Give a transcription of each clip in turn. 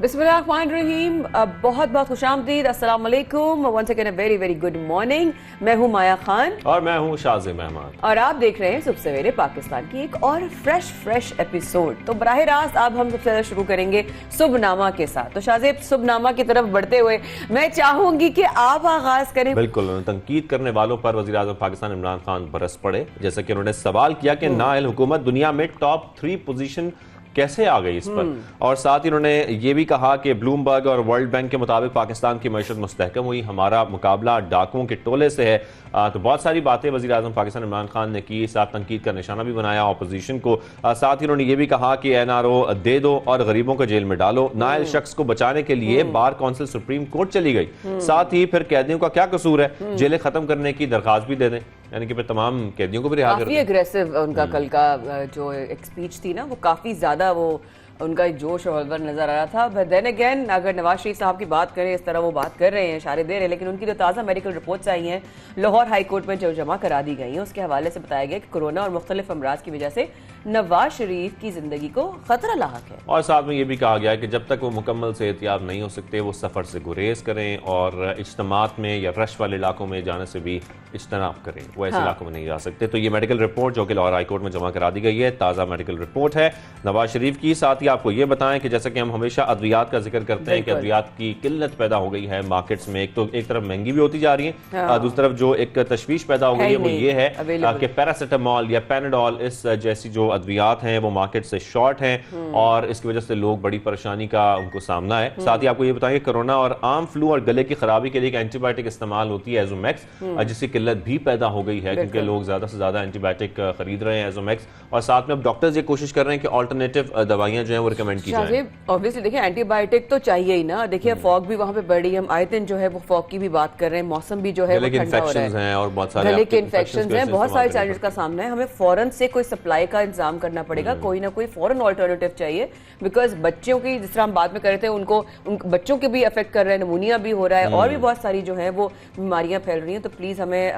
बिस्मिल्लाहिर्रहमानिर्रहीम, बहुत बहुत खुशामदीद, अस्सलाम वालेकुम, once again a very very good morning. मैं हूं माया खान और मैं हूं शाज़े मेहमान और आप देख रहे हैं सुबह सवेरे पाकिस्तान की एक और फ्रेश एपिसोड। तो बराह रास्त अब हम सबसे ज्यादा शुरू करेंगे सुबनामा के साथ। तो शाज़े, सुबनामा की तरफ बढ़ते हुए मैं चाहूंगी कि आप आगाज करें। बिल्कुल, तनकीद करने वालों पर वज़ीर आज़म पाकिस्तान इमरान खान बरस पड़े, जैसा कि उन्होंने सवाल किया कि नाअहल हुकूमत दुनिया में टॉप 3 पोजीशन कैसे आ गई इस पर। और साथ ही उन्होंने ये भी कहा कि ब्लूमबर्ग और वर्ल्ड बैंक के मुताबिक पाकिस्तान की मईशत मुस्तहकम हुई, हमारा मुकाबला डाकुओं के टोले से है। तो बहुत सारी बातें वज़ीर आज़म पाकिस्तान इमरान खान ने की, साथ तनकीद का निशाना भी बनाया अपोजिशन को। साथ ही उन्होंने ये भी कहा कि NRO दे दो और गरीबों को जेल में डालो। नाअहल शख्स को बचाने के लिए बार काउंसिल सुप्रीम कोर्ट चली गई। साथ ही फिर कैदियों का क्या कसूर है, जेलें खत्म करने की दरखास्त भी दे दें, यानी कि फिर तमाम कैदियों को भी रिहा कर दें। काफी अग्रेसिव उनका कल का जो एक स्पीच थी ना, वो काफी ज्यादा वो उनका जोश और हल्वर नजर आ रहा था। बट देन अगेन, अगर नवाज शरीफ साहब की बात करें, इस तरह वो बात कर रहे हैं, इशारे दे रहे हैं, लेकिन उनकी जो ताज़ा मेडिकल रिपोर्ट्स आई हैं लाहौर हाई कोर्ट में जो जमा करा दी गई हैं, उसके हवाले से बताया गया कि कोरोना और मुख्तलिफ अमराज की वजह से नवाज शरीफ की जिंदगी को खतरा लाहक है। और साथ में ये भी कहा गया कि जब तक वो मुकम्मल से एहतियात नहीं हो सकते, वो सफ़र से गुरेज करें और इज्तिमात में या रश वाले इलाकों में जाने से भी इज्तनाब करें, वो ऐसे इलाकों में नहीं जा सकते। तो ये मेडिकल रिपोर्ट जो कि लाहौर हाई कोर्ट में जमा करा दी गई है, ताज़ा मेडिकल रिपोर्ट है नवाज शरीफ की। साथ ही आपको ये बताएं कि जैसा कि हम हमेशा अद्वियात का जिक्र करते हैं कि अद्वियात की किल्लत पैदा हो गई है मार्केट्स में। एक तो एक तरफ महंगी भी होती जा रही है, दूसरी तरफ जो एक तशवीश पैदा हो गई है वो ये है कि पैरासिटामोल या पैनाडोल इस जैसी जो अद्वियात हैं वो मार्केट से शॉर्ट हैं और इसकी वजह से लोग बड़ी परेशानी का उनको सामना है। साथ ही आपको ये बताएं कि कोरोना और आम फ्लू और गले की खराबी के लिए एक एंटीबायोटिक इस्तेमाल होती है एजोमैक्स, जिसकी किल्लत भी पैदा हो गई है क्योंकि लोग ज्यादा से ज्यादा एंटीबायोटिक खरीद रहे हैं एजोमैक्स। और साथ में अब डॉक्टर्स ये कोशिश कर रहे हैं कि ऑल्टरनेटिव दवाइयां जो है वो रिकमेंड की जाए। ऑब्वियसली देखिए, एंटीबायोटिक तो चाहिए ही ना। देखिए फॉग भी वहाँ पे बढ़ी, हम आए दिन जो है वो फॉग की भी बात कर रहे हैं, मौसम भी जो है वो ठंडा हो रहा है और बहुत सारे गले के इन्फेक्शंस हैं, बहुत सारे चैलेंजेस का सामना है। हमें फौरन से कोई सप्लाई का इंतजाम करना पड़ेगा, कोई ना कोई फौरन ऑल्टरनेटिव चाहिए। बिकॉज बच्चों की, जिस तरह हम बात में कर रहे थे, उनको बच्चों के भी अफेक्ट कर रहे हैं, नमूनिया भी हो रहा है और भी बहुत सारी जो है वो बीमारियां फैल रही हैं। तो प्लीज हमें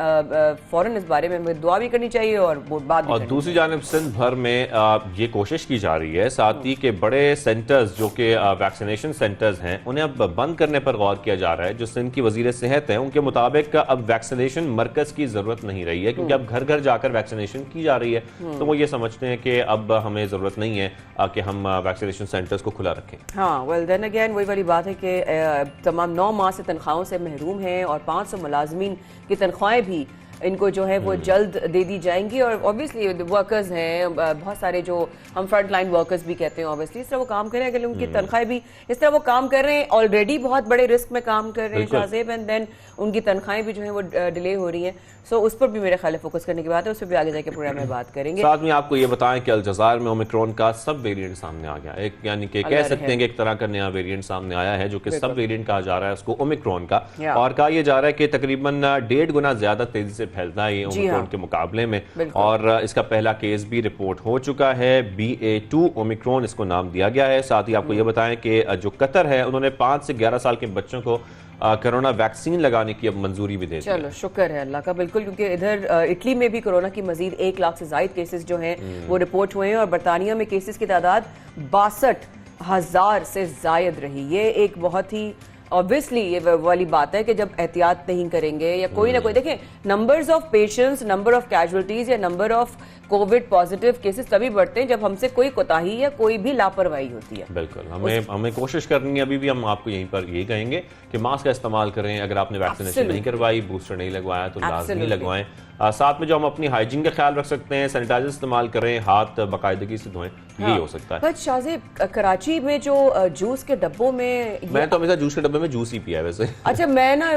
फौरन इस बारे में हमें दुआ भी करनी चाहिए और बात भी। और दूसरी जानिब सिंध भर में ये कोशिश की जा रही है साथ ही के बड़े सेंटर्स जो कि वैक्सीनेशन सेंटर्स हैं उन्हें अब बंद करने पर गौर किया जा रहा है। जो सिंध की वजीर सेहत है उनके मुताबिक अब वैक्सीनेशन मरकज की जरूरत नहीं रही है, क्योंकि अब घर घर जाकर वैक्सीनेशन की जा रही है। तो वो ये समझते हैं कि अब हमें जरूरत नहीं है कि हम वैक्सीनेशन सेंटर्स को खुला रखें। हाँ, वेल देन अगेन वही वाली बात है कि तमाम 9 माह से तनख्वाहों से महरूम हैं और 500 मुलाजमीन की तनख्वाहें भी इनको जो है वो जल्द दे दी जाएंगी। और ऑब्वियसली वर्कर्स हैं, बहुत सारे जो हम फ्रंट लाइन वर्कर्स भी कहते हैं, ऑब्वियसली इस तरह वो काम कर रहे हैं, अगर उनकी तनख्वाहें भी इस तरह वो काम कर रहे हैं, ऑलरेडी बहुत बड़े रिस्क में काम कर रहे हैं शाज़ेब, एंड देन उनकी तनख्वाहें भी जो है वो डिले हो रही हैं। सो उस पर भी मेरे ख्याल फोकस करने की बात है, उस पर भी आगे जाके प्रोग्राम में बात करेंगे। साथ में आपको ये बताएं कि अलजज़ायर में ओमिक्रॉन का सब वेरिएंट सामने आ गया, एक यानी कि कह सकते हैं कि एक तरह का नया वेरिएंट सामने आया है जो कि सब वेरिएंट कहा जा रहा है उसको ओमिक्रॉन का। और कहा यह जा रहा है कि तकरीबन 1.5 गुना ज्यादा तेजी से फैलता है ये ओमिक्रॉन के मुकाबले में। और इसका पहला केस भी रिपोर्ट हो चुका है, BA2 ओमिक्रॉन इसको नाम दिया गया है। साथ ही आपको ये बताएं कि जो कतर है उन्होंने 5 से 11 साल के बच्चों को कोरोना वैक्सीन लगाने की अब मंजूरी भी दे दी। चलो शुक्र है अल्लाह का, बिल्कुल, क्योंकि इधर इटली में भी कोरोना की मजीद 1 लाख से ज्यादा केसेस जो हैं वो रिपोर्ट हुए हैं और बरतानिया में केसेस की तादाद 62,000 से जायद रही। ये एक बहुत ही ऑब्वियसली ये वाली बात है कि जब एहतियात नहीं करेंगे या कोई ना कोई, देखें numbers of patients, number of casualties या number of covid positive cases तभी बढ़ते हैं जब हमसे कोई कोताही या कोई भी लापरवाही होती है। बिल्कुल, हमें कोशिश करनी है। अभी भी हम आपको यहीं पर यही कहेंगे कि मास्क का इस्तेमाल करें, अगर आपने वैक्सीनेशन नहीं करवाई, बूस्टर नहीं लगवाया तो लाजमी लगवाएं। साथ में जो हम अपनी हाइजीन का ख्याल रख सकते हैं, सैनिटाइजर इस्तेमाल करें, हाथ बाकायदगी से धोएं, यही हो सकता है। बट शाज़ेब, कराची में जो जूस के डब्बों में, मैं तो हमेशा जूस के डब्बे में जूस ही पिया है वैसे। अच्छा, मैं ना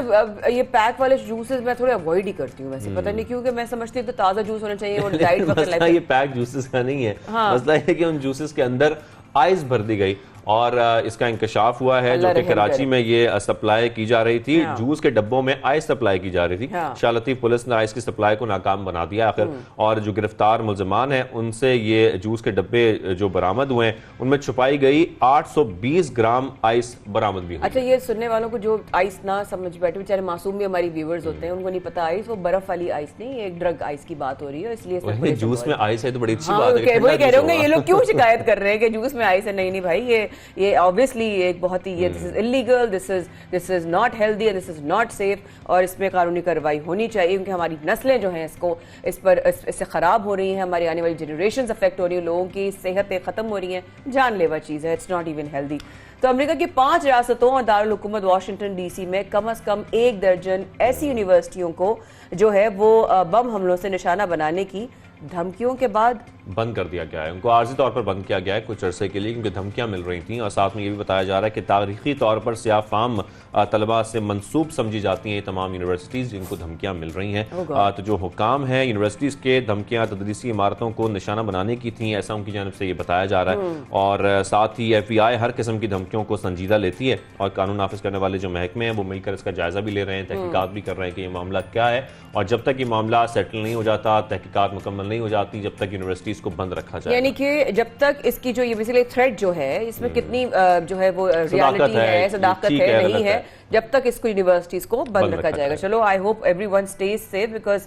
ये पैक वाले जूसेस मैं थोड़े अवॉइड ही करती हूँ वैसे, पता नहीं क्यों, कि मैं समझती हूँ तो ताज़ा जूस होना चाहिए और डाइट मसला ये पैक जूसेस का नहीं है, मसला ये कि उन जूसेस के अंदर आइस भर दी गई और इसका इंकशाफ हुआ है, जो कि कराची में ये सप्लाई की जा रही थी। जूस के डब्बों में आइस सप्लाई की जा रही थी। शाह लतीफ पुलिस ने आइस की सप्लाई को नाकाम बना दिया आखिर, और जो गिरफ्तार मुलजमान हैं उनसे ये जूस के डब्बे जो बरामद हुए उनमें छुपाई गई 820 ग्राम आइस बरामद भी हुई। अच्छा, ये सुनने वालों को जो आइस ना समझ बैठे, बेचारे मासूम भी हमारी व्यूअर्स होते हैं, उनको नहीं पता आइस वो बर्फ वाली आइस नहीं, एक ड्रग आइस की बात हो रही है, इसलिए जूस में आइस है तो बड़ी अच्छी बात है। वही कह रहे होंगे ये लोग क्यों शिकायत कर रहे हैं कि जूस में आइस है। नहीं भाई, ये ऑब्वियसली एक बहुत ही this is illegal, this is not healthy, this is not safe, और इसमें कानूनी कार्रवाई होनी चाहिए, क्योंकि हमारी नस्लें जो हैं इससे खराब हो रही हैं, हमारी आने वाली जनरेशन अफेक्ट हो रही है, लोगों की सेहतें खत्म हो रही हैं, जानलेवा चीज़ है, इट्स नॉट इवन हेल्दी। तो अमेरिका की 5 रियासतों और दारुल हुकूमत वाशिंगटन डीसी में कम से कम 1 दर्जन ऐसी यूनिवर्सिटियों को जो है वो बम हमलों से निशाना बनाने की धमकियों के बाद बंद कर दिया गया है। उनको आर्जी तौर पर बंद किया गया है कुछ अरसे के लिए, क्योंकि धमकियां मिल रही थी। और साथ में ये भी बताया जा रहा है कि तारीखी तौर पर सियाह फाम तलबा से मंसूब समझी जाती हैं ये तमाम यूनिवर्सिटीज़ जिनको धमकियां मिल रही हैं। तो जो हुकाम है यूनिवर्सिटीज़ के, धमकियां तदरीसी इमारतों को निशाना बनाने की थी, ऐसा उनकी जानिब से ये बताया जा रहा है। और साथ ही FBI हर किस्म की धमकियों को संजीदा लेती है, और कानून नाफिज करने वाले जो महकमे हैं वो मिलकर इसका जायजा भी ले रहे हैं, तहकीकात भी कर रहे हैं कि ये मामला क्या है। और जब तक ये मामला सेटल नहीं हो जाता, तहकीकात मुकम्मल नहीं हो जाती, जब तक यूनिवर्सिटीज़ को बंद रखा जाए, यानी कि जब तक इसकी जो ये बेसिकली थ्रेट जो है इसमें कितनी जो है वो रियलिटी है, सदाकत है, नहीं है, जब तक इसको यूनिवर्सिटीज को बंद रखा जाएगा। चलो, I hope everyone stage safe, because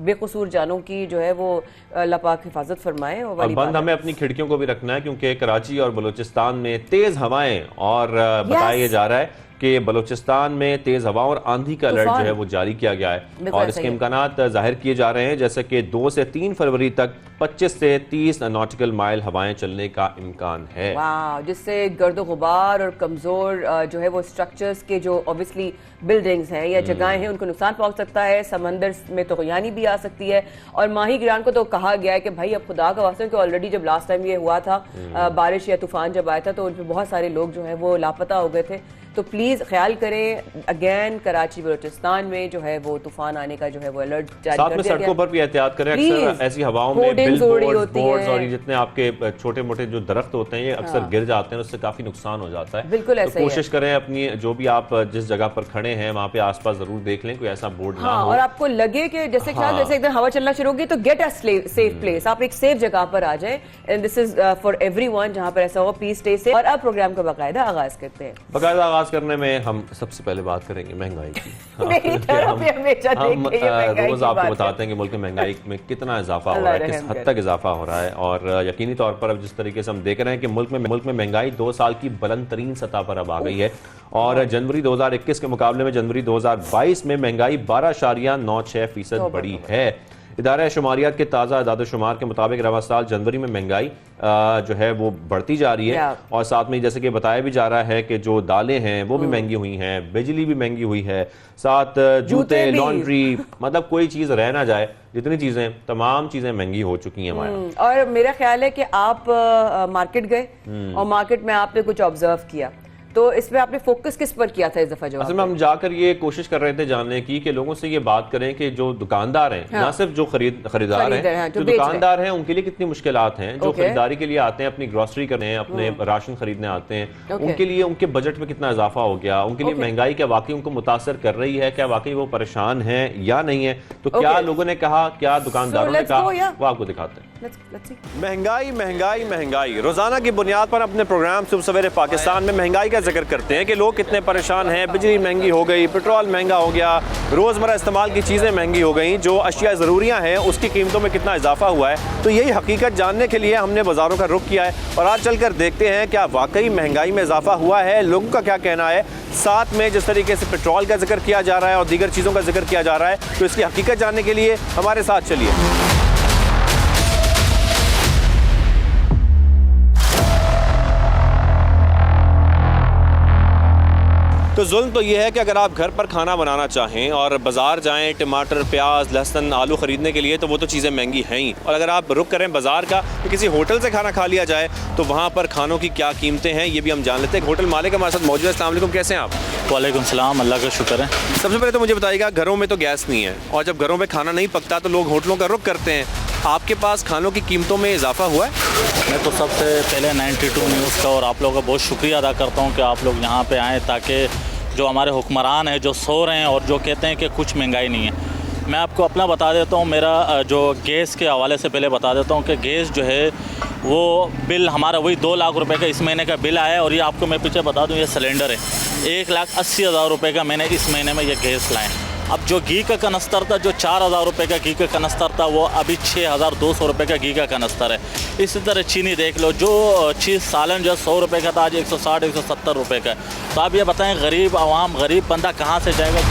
बेकसूर जानों की जो है वो अल्लाह पाक हिफाजत फरमाए। और बंद हमें अपनी खिड़कियों को भी रखना है, क्योंकि कराची और बलूचिस्तान में तेज हवाएं, और बताया जा रहा है कि बलूचिस्तान में तेज हवाओं और आंधी का अलर्ट जो है वो जारी किया गया है, और इसके इम्कानात जाहिर किए जा रहे हैं, जैसे कि 2 से 3 फरवरी तक 25 से 30 नॉटिकल माइल हवाएं चलने का इम्कान है। जिससे गर्दो गुबार और कमजोर जो है वो स्ट्रक्चर्स के जो ऑब्वियसली बिल्डिंग्स हैं या जगहें हैं उनको नुकसान पहुंच सकता है। समंदर में तो यानी भी आ सकती है, और माही गिरान को तो कहा गया है कि भाई अब खुदा का वास्ता, कि ऑलरेडी जब लास्ट टाइम ये हुआ था बारिश या तूफान जब आया था तो उन पर बहुत सारे लोग जो है वो लापता हो गए थे। तो प्लीज ख्याल करें, अगेन कराची बलूचिस्तान में जो है वो तूफान आने का जो है वो अलर्ट जारी कर दिया गया। सड़कों पर भी एहतियात करें, अक्सर ऐसी हवाओं में बिलबोर्ड्स और जितने आपके छोटे मोटे जो दरख्त होते हैं ये अक्सर गिर जाते हैं, उससे काफी नुकसान हो जाता है। बिल्कुल ऐसा ही है। कोशिश करें अपनी जो भी आप जिस जगह पर खड़े हैं वहां पे आसपास जरूर देख लें कोई ऐसा बोर्ड ना हो, और आपको लगे कि जैसे जैसे एकदम हवा चलना शुरू होगी तो गेट अ सेफ प्लेस, आप एक सेफ जगह पर आ जाए, and this is for everyone जहां पर ऐसा हो, प्लीज स्टे सेफ। और अब प्रोग्राम का बाकायदा आगाज करते हैं। बाकायदा आगाज करने में हम सबसे पहले बात करेंगे महंगाई की। हम रोज आपको बताते हैं कि मुल्क में महंगाई में कितना इजाफा हो रहा है, किस हद तक इजाफा हो रहा है, और यकीनी तौर पर अब जिस तरीके से हम देख रहे हैं कि मुल्क में महंगाई 2 साल की बुलंद तरीन सतह पर अब आ गई है। और जनवरी 2021 के मुकाबले में जनवरी 2022 में महंगाई 12.96% बढ़ी है। इदारा शुमारियात के ताज़ा आदाद-ओ-शुमार के मुताबिक रवा साल जनवरी में महंगाई जो है वो बढ़ती जा रही है, और साथ में जैसे कि बताया भी जा रहा है कि जो दालें हैं वो भी महंगी हुई हैं, बिजली भी महंगी हुई है, साथ जूते, लॉन्ड्री, मतलब कोई चीज़ रह ना जाए, जितनी चीज़ें तमाम चीज़ें महंगी हो चुकी हैं हमारे। और मेरा ख्याल है कि आप मार्केट गए और मार्केट में आपने कुछ ऑब्जर्व किया, तो इसमें आपने फोकस किस पर किया था इस दफा? जो असल में हम जाकर ये कोशिश कर रहे थे जानने की कि लोगों से ये बात करें कि जो दुकानदार हैं, ना सिर्फ जो खरीदार हैं, जो दुकानदार हैं उनके लिए कितनी मुश्किलात हैं, जो खरीदारी के लिए आते हैं, अपनी ग्रोसरी करने, अपने राशन खरीदने आते हैं, उनके लिए उनके बजट में कितना इजाफा हो गया, उनके लिए महंगाई क्या वाकई उनको मुतासर कर रही है, क्या वाकई वो परेशान है या नहीं है, तो क्या लोगों ने कहा, क्या दुकानदारों ने कहा, वो आपको दिखाते हैं। महंगाई महंगाई महंगाई, रोजाना की बुनियाद पर अपने प्रोग्राम सुबह सवेरे पाकिस्तान में महंगाई का जिक्र करते हैं कि लोग कितने परेशान हैं। बिजली महंगी हो गई, पेट्रोल महंगा हो गया, रोजमर्रा इस्तेमाल की चीजें महंगी हो गई, जो अशिया ज़रूरियाँ हैं उसकी कीमतों में कितना इजाफा हुआ है। तो यही हकीकत जानने के लिए हमने बाजारों का रुख किया है, और आज चलकर देखते हैं क्या वाकई महंगाई में इजाफा हुआ है, लोगों का क्या कहना है। साथ में जिस तरीके से पेट्रोल का जिक्र किया जा रहा है और दीगर चीज़ों का जिक्र किया जा रहा है, तो इसकी हकीकत जानने के लिए हमारे साथ चलिए। तो जुल्म तो ये है कि अगर आप घर पर खाना बनाना चाहें और बाजार जाएं टमाटर, प्याज, लहसुन, आलू खरीदने के लिए, तो वो तो चीज़ें महंगी हैं ही, और अगर आप रुक करें बाजार का तो किसी होटल से खाना खा लिया जाए तो वहाँ पर खानों की क्या कीमतें हैं ये भी हम जान लेते हैं। होटल मालिक हमारे साथ मौजूद है। अस्सलाम वालेकुम, कैसे हैं आप? वालेकुम सलाम, अल्लाह का शुक्र है। सबसे पहले तो मुझे बताइएगा, घरों में तो गैस नहीं है, और जब घरों में खाना नहीं पकता तो लोग होटलों का रुख करते हैं। आपके पास खानों की कीमतों में इजाफा हुआ है? मैं तो सबसे पहले 92 न्यूज़ का और आप लोगों का बहुत शुक्रिया अदा करता हूँ कि आप लोग यहाँ पे आएँ, ताकि जो हमारे हुक्मरान हैं जो सो रहे हैं और जो कहते हैं कि कुछ महंगाई नहीं है। मैं आपको अपना बता देता हूँ, मेरा जो गैस के हवाले से पहले बता देता हूँ कि गैस जो है वो बिल हमारा वही 2 लाख रुपए का इस महीने का बिल आया है। और ये आपको मैं पीछे बता दूँ, ये सिलेंडर है 1,80,000 रुपये का मैंने इस महीने में ये गैस लाए। अब जो घी का कनस्तर था, जो 4,000 रुपये का घी का कनस्तर था, वो अभी 6,200 रुपये का घी का कनस्तर है। इसी तरह चीनी देख लो, जो चीज़ सालन जो 100 रुपये का था आज 160-170 रुपये का। तो आप ये बताएं, गरीब आवाम, गरीब बंदा कहाँ से जाएगा?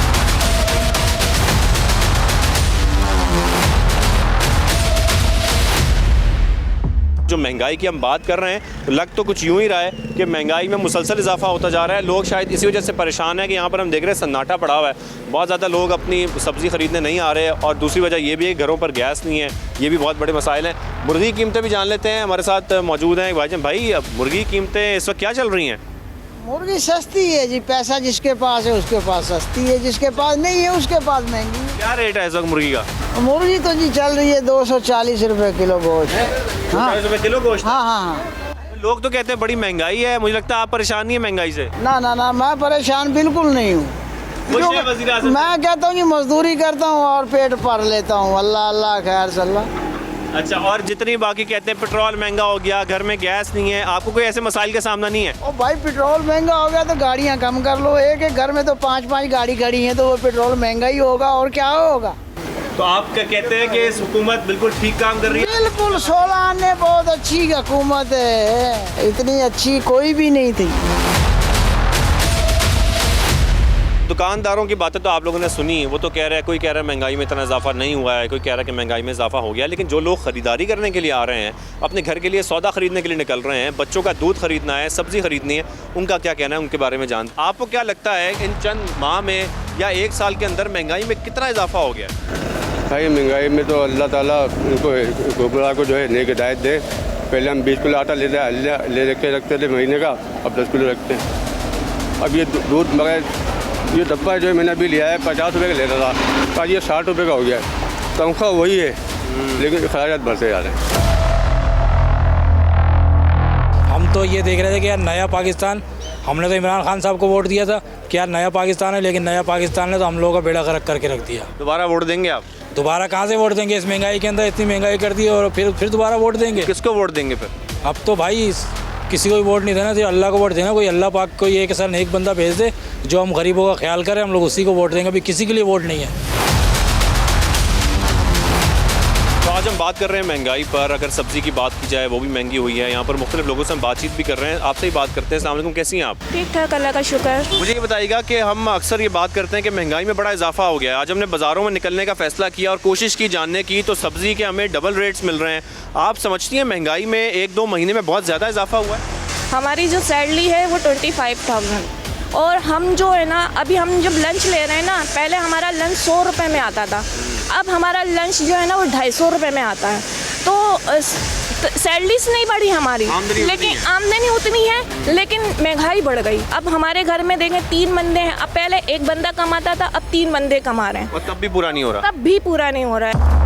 जो महंगाई की हम बात कर रहे हैं, तो लग तो कुछ यूं ही रहा है कि महंगाई में मुसलसल इजाफा होता जा रहा है। लोग शायद इसी वजह से परेशान है कि यहाँ पर हम देख रहे हैं सन्नाटा पड़ा हुआ है, बहुत ज़्यादा लोग अपनी सब्ज़ी ख़रीदने नहीं आ रहे। और दूसरी वजह ये भी है घरों पर गैस नहीं है, ये भी बहुत बड़े मसाइल हैं। मुर्गी की कीमतें भी जान लेते हैं, हमारे साथ मौजूद हैं भाईजान। भाई, अब मुर्गी की कीमतें इस वक्त क्या चल रही हैं? मुर्गी सस्ती है जी, पैसा जिसके पास है उसके पास सस्ती है, जिसके पास नहीं है उसके पास महंगी है। क्या रेट है इस वक्त मुर्गी का? मुर्गी तो जी चल रही है 240 रुपए किलो गोश्त। हाँ 240 रुपये किलो गोश्त? हाँ हाँ हाँ। लोग तो कहते हैं बड़ी महंगाई है, मुझे लगता है आप परेशान नहीं है महंगाई से? ना ना ना, मैं परेशान बिल्कुल नहीं हूँ। मैं कहता हूँ कि मजदूरी करता हूँ और पेट भर लेता हूँ। अल्लाह अल्लाह खैर सल्ला। अच्छा, और जितनी बाकी कहते हैं पेट्रोल महंगा हो गया, घर में गैस नहीं है, आपको कोई ऐसे मसाइल का सामना नहीं है? ओ भाई, पेट्रोल महंगा हो गया तो गाड़ियाँ कम कर लो। एक एक घर में तो 5-5 गाड़ी खड़ी हैं, तो वो पेट्रोल महंगा ही होगा और क्या होगा। तो आप क्या कहते हैं कि इस हुकूमत बिल्कुल ठीक काम कर रही है? बिल्कुल, 16 आने बहुत अच्छी हुकूमत है, इतनी अच्छी कोई भी नहीं थी। दुकानदारों की बातें तो आप लोगों ने सुनी, वो तो कह रहे हैं, कोई कह रहा है महंगाई में इतना इजाफा नहीं हुआ है, कोई कह रहा है कि महंगाई में इजाफा हो गया। लेकिन जो लोग ख़रीदारी करने के लिए आ रहे हैं, अपने घर के लिए सौदा ख़रीदने के लिए निकल रहे हैं, बच्चों का दूध ख़रीदना है, सब्ज़ी ख़रीदनी है, उनका क्या कहना है, उनके बारे में जानते। आपको क्या लगता है इन चंद माह में या 1 साल के अंदर महंगाई में कितना इजाफा हो गया? भाई, महंगाई में तो अल्लाह ताला उनको हुक्मरान को जो है नेक हिदायत दे। पहले हम 20 किलो आटा ले के रखते थे महीने का, अब 10 किलो रखते हैं। अब ये दूध मगर ये डब्बा जो है मैंने अभी लिया है 50 रुपये का ले रहा था, आज ये 60 रुपये का हो गया है। तनख्वाह वही है लेकिन खराजात बढ़ते जा रहे हैं। हम तो ये देख रहे थे कि यार नया पाकिस्तान, हमने तो इमरान खान साहब को वोट दिया था कि यार नया पाकिस्तान है, लेकिन नया पाकिस्तान ने तो हम लोगों का बेड़ा गर्क करके रख दिया। दोबारा वोट देंगे आप? दोबारा कहाँ से वोट देंगे? इस महंगाई के अंदर इतनी महंगाई कर दी और फिर दोबारा वोट देंगे? किसको वोट देंगे फिर? अब तो भाई किसी को भी वोट नहीं देना, सिर्फ अल्लाह को वोट देना। कोई अल्लाह पाक को एक ऐसा नेक बंदा भेज दे जो हम गरीबों का ख्याल करें, हम लोग उसी को वोट देंगे। अभी किसी के लिए वोट नहीं है। तो आज हम बात कर रहे हैं महंगाई पर। अगर सब्जी की बात की जाए वो भी महंगी हुई है। यहाँ पर मुख्तलिफ लोगों से हम बातचीत भी कर रहे हैं, आपसे ही बात करते हैं। अस्सलाम वालेकुम, कैसी हैं आप? ठीक ठाक, अल्लाह का शुक्र। मुझे ये बताइएगा कि हम अक्सर ये बात करते हैं कि महंगाई में बड़ा इजाफा हो गया है। आज हमने बाज़ारों में निकलने का फ़ैसला किया और कोशिश की जानने की, तो सब्ज़ी के हमें डबल रेट्स मिल रहे हैं। आप समझती हैं महंगाई में 1-2 महीने में बहुत ज़्यादा इजाफा हुआ है? हमारी जो सैलरी है वो 25,000 और हम जो है ना, अभी हम जब लंच ले रहे हैं ना, पहले हमारा लंच 100 रुपये में आता था, अब हमारा लंच जो है ना वो 250 रुपये में आता है। तो सैलरीज नहीं बढ़ी हमारी, लेकिन आमदनी उतनी है, लेकिन महंगाई बढ़ गई। अब हमारे घर में देखें 3 बंदे हैं, अब पहले 1 बंदा कमाता था, अब 3 बंदे कमा रहे हैं और तब भी पूरा नहीं हो रहा। तब भी पूरा नहीं हो रहा है।